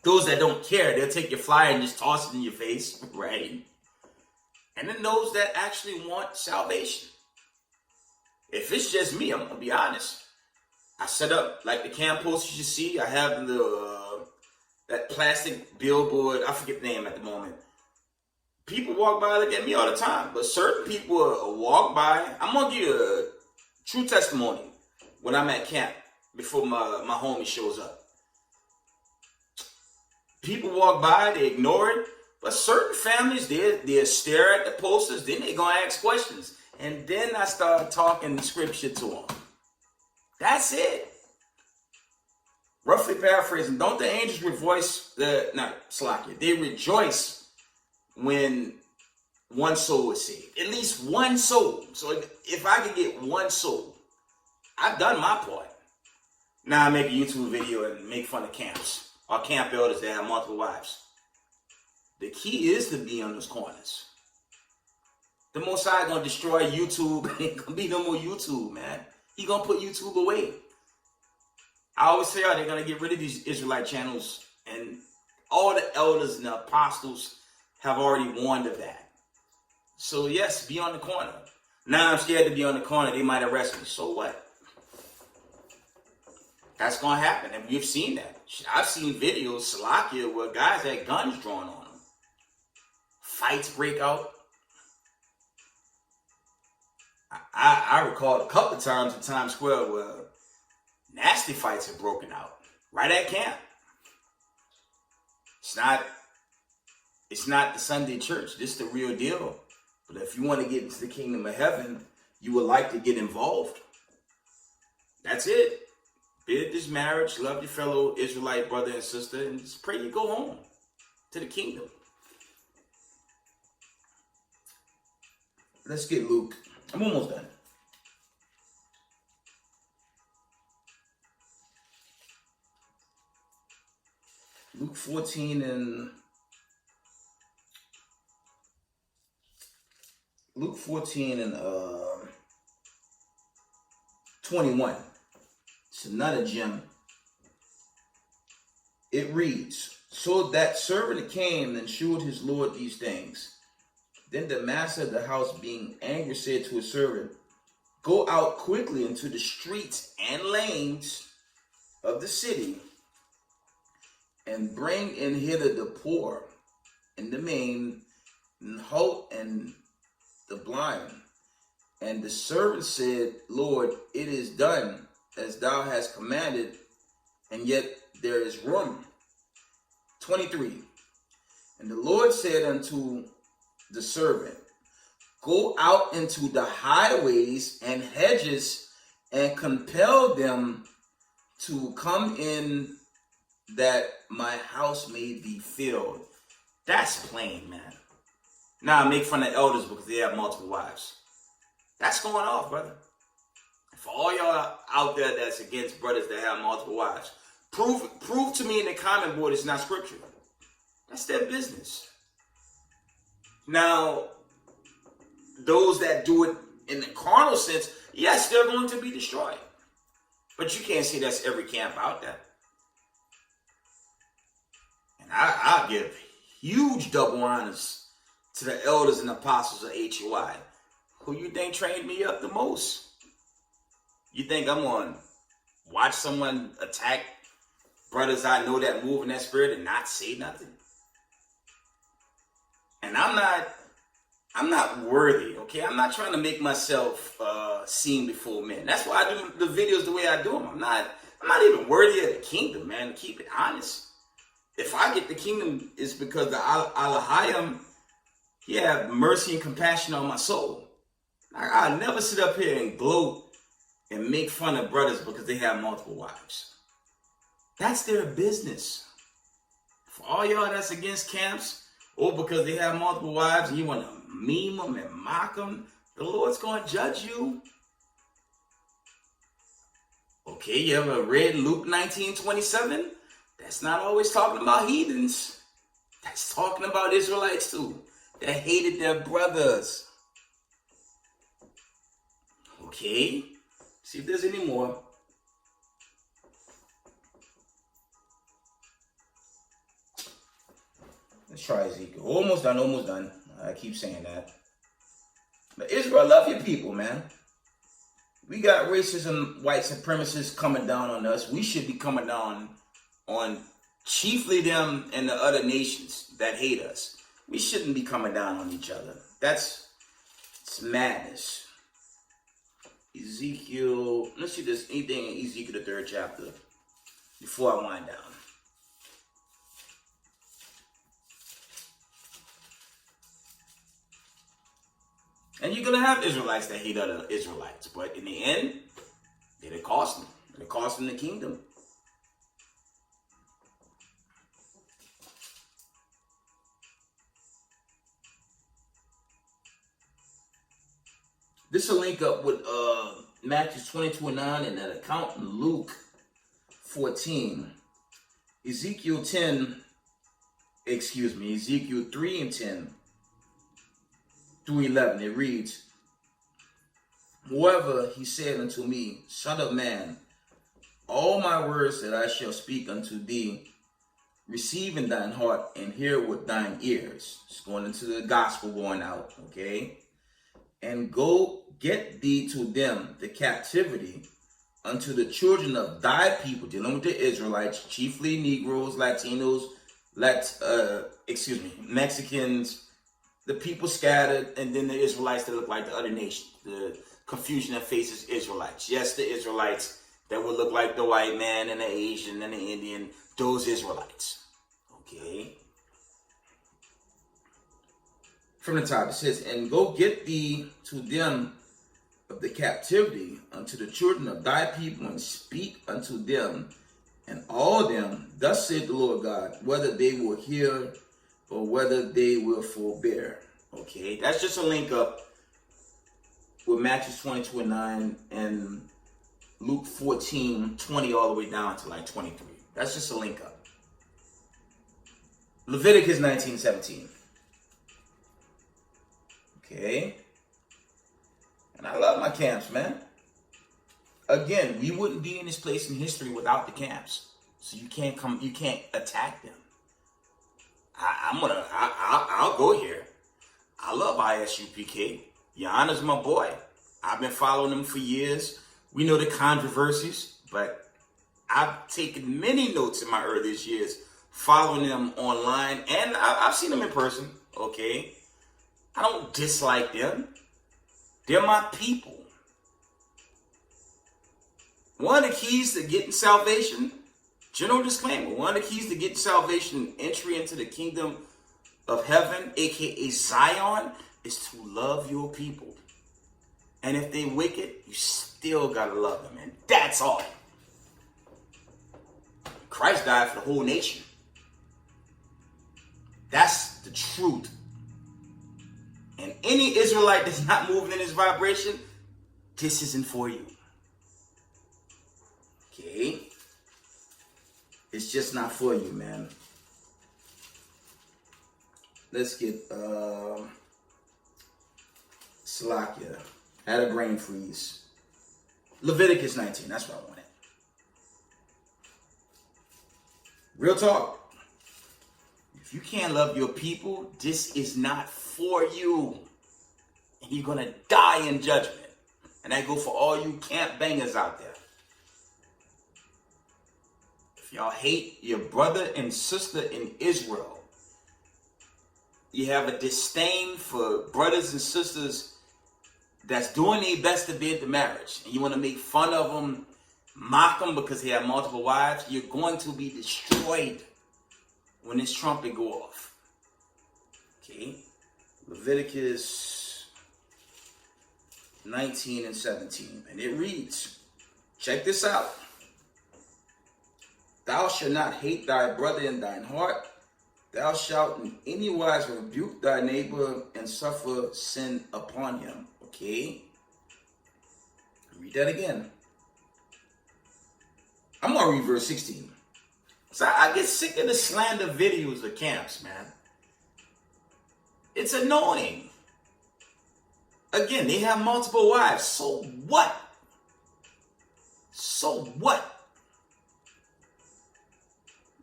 Those that don't care, they'll take your flyer and just toss it in your face, right? And then those that actually want salvation. If it's just me, I'm going to be honest. I set up, like the camp posters you see, I have that plastic billboard, I forget the name at the moment. People walk by, look at me all the time, but certain people walk by. I'm going to give you a true testimony when I'm at camp before my homie shows up. People walk by, they ignore it, but certain families, they'll stare at the posters, then they're going to ask questions. And then I start talking scripture to them. That's it. Roughly paraphrasing, don't the angels they rejoice when one soul is saved. At least one soul. So if I could get one soul, I've done my part. Now I make a YouTube video and make fun of camps or camp elders that have multiple wives. The key is to be on those corners. The Most High gonna destroy YouTube. Ain't gonna be no more YouTube, man. He gonna put YouTube away. I always say, they're gonna get rid of these Israelite channels, and all the elders and the apostles have already warned of that. So yes, be on the corner. Now I'm scared to be on the corner. They might arrest me. So what? That's gonna happen, and we've seen that. I've seen videos, Salakia, where guys had guns drawn on them. Fights break out. I recall a couple of times in Times Square where nasty fights have broken out right at camp. It's not the Sunday church. This is the real deal. But if you want to get into the kingdom of heaven, you would like to get involved. That's it. Bid this marriage, love your fellow Israelite brother and sister, and just pray you go home to the kingdom. Let's get Luke. I'm almost done. Luke 14 and 21. It's another gem. It reads, so that servant came and shewed his Lord these things. Then the master of the house, being angry, said to his servant, go out quickly into the streets and lanes of the city, and bring in hither the poor, and the maimed, and halt, and the blind. And the servant said, Lord, it is done as thou hast commanded, and yet there is room. 23. And the Lord said unto the servant, go out into the highways and hedges, and compel them to come in, that my house may be filled. That's plain, man. Now I make fun of elders because they have multiple wives. That's going off, brother. For all y'all out there that's against brothers that have multiple wives, prove to me in the comment board it's not scriptural. That's their business. Now, those that do it in the carnal sense, yes, they're going to be destroyed. But you can't say that's every camp out there. And I'll give huge double honors to the elders and apostles of HUI. Who you think trained me up the most? You think I'm going to watch someone attack brothers I know that move in that spirit and not say nothing? And I'm not worthy, okay? I'm not trying to make myself seen before men. That's why I do the videos the way I do them. I'm not even worthy of the kingdom, man, to keep it honest. If I get the kingdom, it's because the Elohim, he have mercy and compassion on my soul. I'll never sit up here and gloat and make fun of brothers because they have multiple wives. That's their business. For all y'all that's against camps, or because they have multiple wives and you want to meme them and mock them, the Lord's going to judge you. Okay, you ever read Luke 19:27? That's not always talking about heathens. That's talking about Israelites too, that hated their brothers. Okay, see if there's any more. Let's try Ezekiel. Almost done. I keep saying that. But Israel, love your people, man. We got racism, white supremacists coming down on us. We should be coming down on chiefly them and the other nations that hate us. We shouldn't be coming down on each other. It's madness. Ezekiel, let's see if there's anything in Ezekiel, the 3rd chapter, before I wind down. And you're going to have Israelites that hate other Israelites. But in the end, it'll cost them. It'll cost them the kingdom. This will link up with Matthew 22:9 and an account in Luke 14. Ezekiel 3:10 through 11. It reads, "Moreover, he said unto me, Son of man, all my words that I shall speak unto thee, receive in thine heart and hear with thine ears." It's going into the gospel going out, okay? "And go get thee to them the captivity unto the children of thy people," dealing with the Israelites, chiefly Negroes, Latinos, Mexicans, the people scattered, and then the Israelites that look like the other nations. The confusion that faces Israelites. Yes, the Israelites that would look like the white man and the Asian and the Indian, those Israelites. Okay. From the top, it says, "And go get thee to them of the captivity unto the children of thy people, and speak unto them and all them, thus saith the Lord God, whether they will hear or whether they will forbear." Okay, that's just a link up with Matthew 22:9 and Luke 14:20 all the way down to like 23. That's just a link up. Leviticus 19:17. Okay. And I love my camps, man. Again, we wouldn't be in this place in history without the camps. So you can't attack them. I'll go here. I love ISUPK. Yana is my boy. I've been following him for years. We know the controversies, but I've taken many notes in my earliest years following them online, and I've seen them in person, okay? I don't dislike them. They're my people. One of the keys to getting salvation, general disclaimer, one of the keys to getting salvation, entry into the kingdom of heaven, aka Zion, is to love your people. And if they wicked, you still gotta love them, and that's all. Christ died for the whole nation. That's the truth. And any Israelite that's not moving in this vibration, this isn't for you. Okay? It's just not for you, man. Let's get Salakia. Had a grain freeze. Leviticus 19, that's what I wanted. Real talk. If you can't love your people, this is not for you. And you're going to die in judgment. And that go for all you camp bangers out there. If y'all hate your brother and sister in Israel, you have a disdain for brothers and sisters that's doing their best to build the marriage, and you want to make fun of them, mock them because they have multiple wives, you're going to be destroyed when this trumpet go off. Okay? Leviticus 19 and 17. And it reads, check this out. Thou shalt not hate thy brother in thine heart. Thou shalt in any wise rebuke thy neighbor and suffer sin upon him. Okay? Read that again. I'm going to read verse 16. So I get sick of the slander videos of camps, man. It's annoying. Again, they have multiple wives. So what? So what?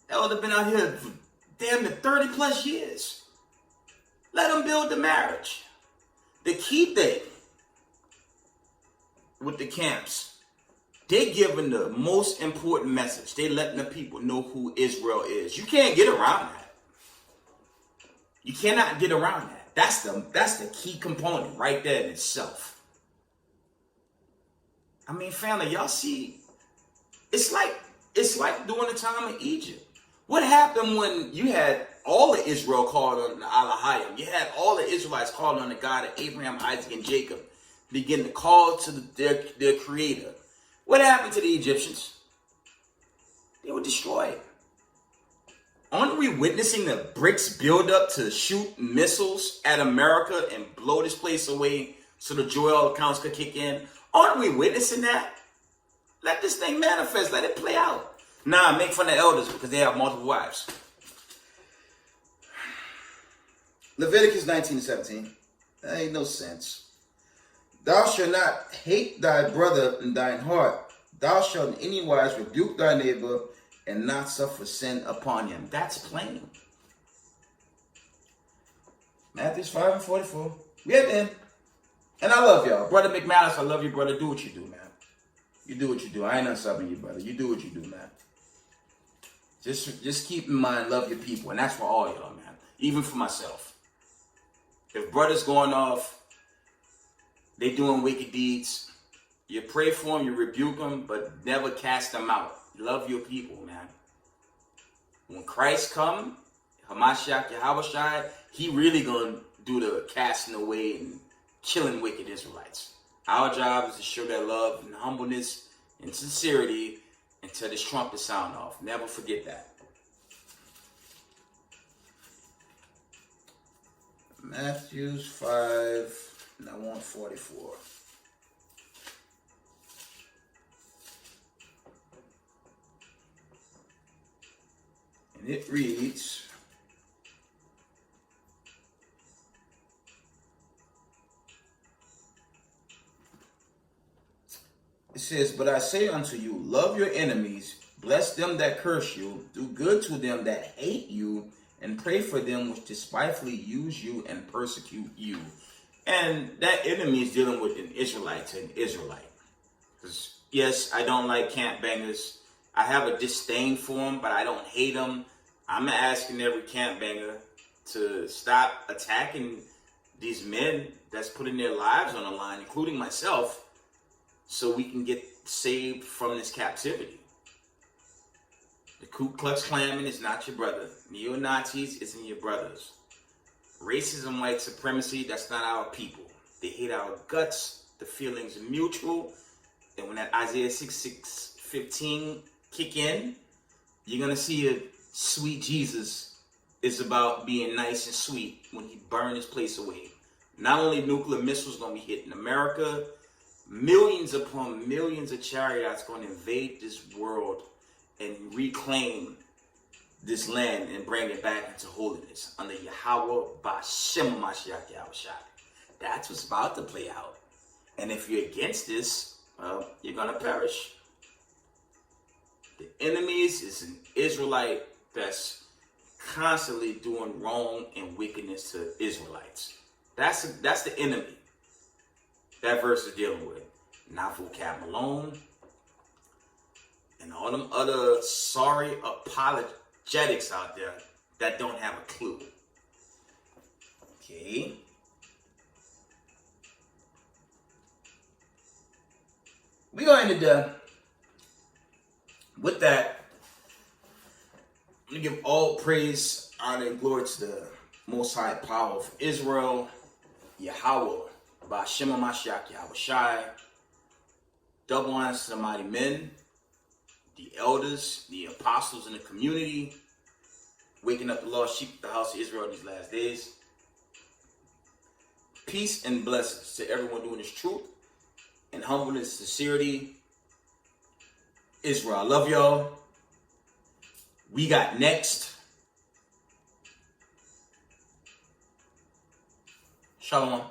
That would have been out here for damn near 30 plus years. Let them build the marriage. The key thing with the camps, they giving the most important message. They letting the people know who Israel is. You can't get around that. You cannot get around that. That's the key component right there in itself. I mean, family, y'all see, it's like during the time of Egypt. What happened when you had all of Israel called on the Elohim? You had all the Israelites called on the God of Abraham, Isaac, and Jacob, begin to call to their creator. What happened to the Egyptians? They were destroyed. Aren't we witnessing the bricks build up to shoot missiles at America and blow this place away so the Joel accounts could kick in? Aren't we witnessing that? Let this thing manifest. Let it play out. Nah, make fun of elders because they have multiple wives. Leviticus 19:17. That ain't no sense. Thou shalt not hate thy brother in thine heart. Thou shalt in any wise rebuke thy neighbor and not suffer sin upon him. That's plain. Matthew 5 and 44. Yeah, man. And I love y'all. Brother McManus, I love you, brother. Do what you do, man. You do what you do. I ain't unsubbing you, brother. You do what you do, man. Just keep in mind, love your people. And that's for all y'all, man. Even for myself. If brothers going off, they doing wicked deeds, you pray for them, you rebuke them, but never cast them out. Love your people, man. When Christ come, Hamashiach Yahushai, he really gonna do the casting away and killing wicked Israelites. Our job is to show that love and humbleness and sincerity until this trumpet sound off. Never forget that. Matthew 5, and I want 44. And it reads, it says, but I say unto you, love your enemies, bless them that curse you, do good to them that hate you, and pray for them which despitefully use you and persecute you. And that enemy is dealing with an Israelite to an Israelite. Because yes, I don't like camp bangers. I have a disdain for them, but I don't hate them. I'm asking every camp banger to stop attacking these men that's putting their lives on the line, including myself, so we can get saved from this captivity. The Ku Klux Klan is not your brother. Neo-Nazis isn't your brothers. Racism, white supremacy, that's not our people. They hate our guts. The feelings are mutual. And when that Isaiah 6:15 kick in, you're going to see a sweet Jesus is about being nice and sweet when he burned his place away. Not only nuclear missiles going to be hitting America, millions upon millions of chariots going to invade this world and reclaim this land and bring it back into holiness under Yahweh Ba'Shem Mashiach Yahushua. That's what's about to play out. And if you're against this, well, you're going to perish. The enemies is an Israelite that's constantly doing wrong and wickedness to Israelites. That's the enemy that verse is dealing with. Not vocab Malone and all them other sorry apologetics out there that don't have a clue. Okay. We go into with that. I'm going to give all praise, honor, and glory to the Most High Power of Israel, Yahweh, Ba'Shem HaMashiach, Yahweh Shai. Double honor to the mighty men, the elders, the apostles in the community, waking up the lost sheep of the house of Israel in these last days. Peace and blessings to everyone doing this truth and humbleness, sincerity. Israel, I love y'all. We got next. Shalom.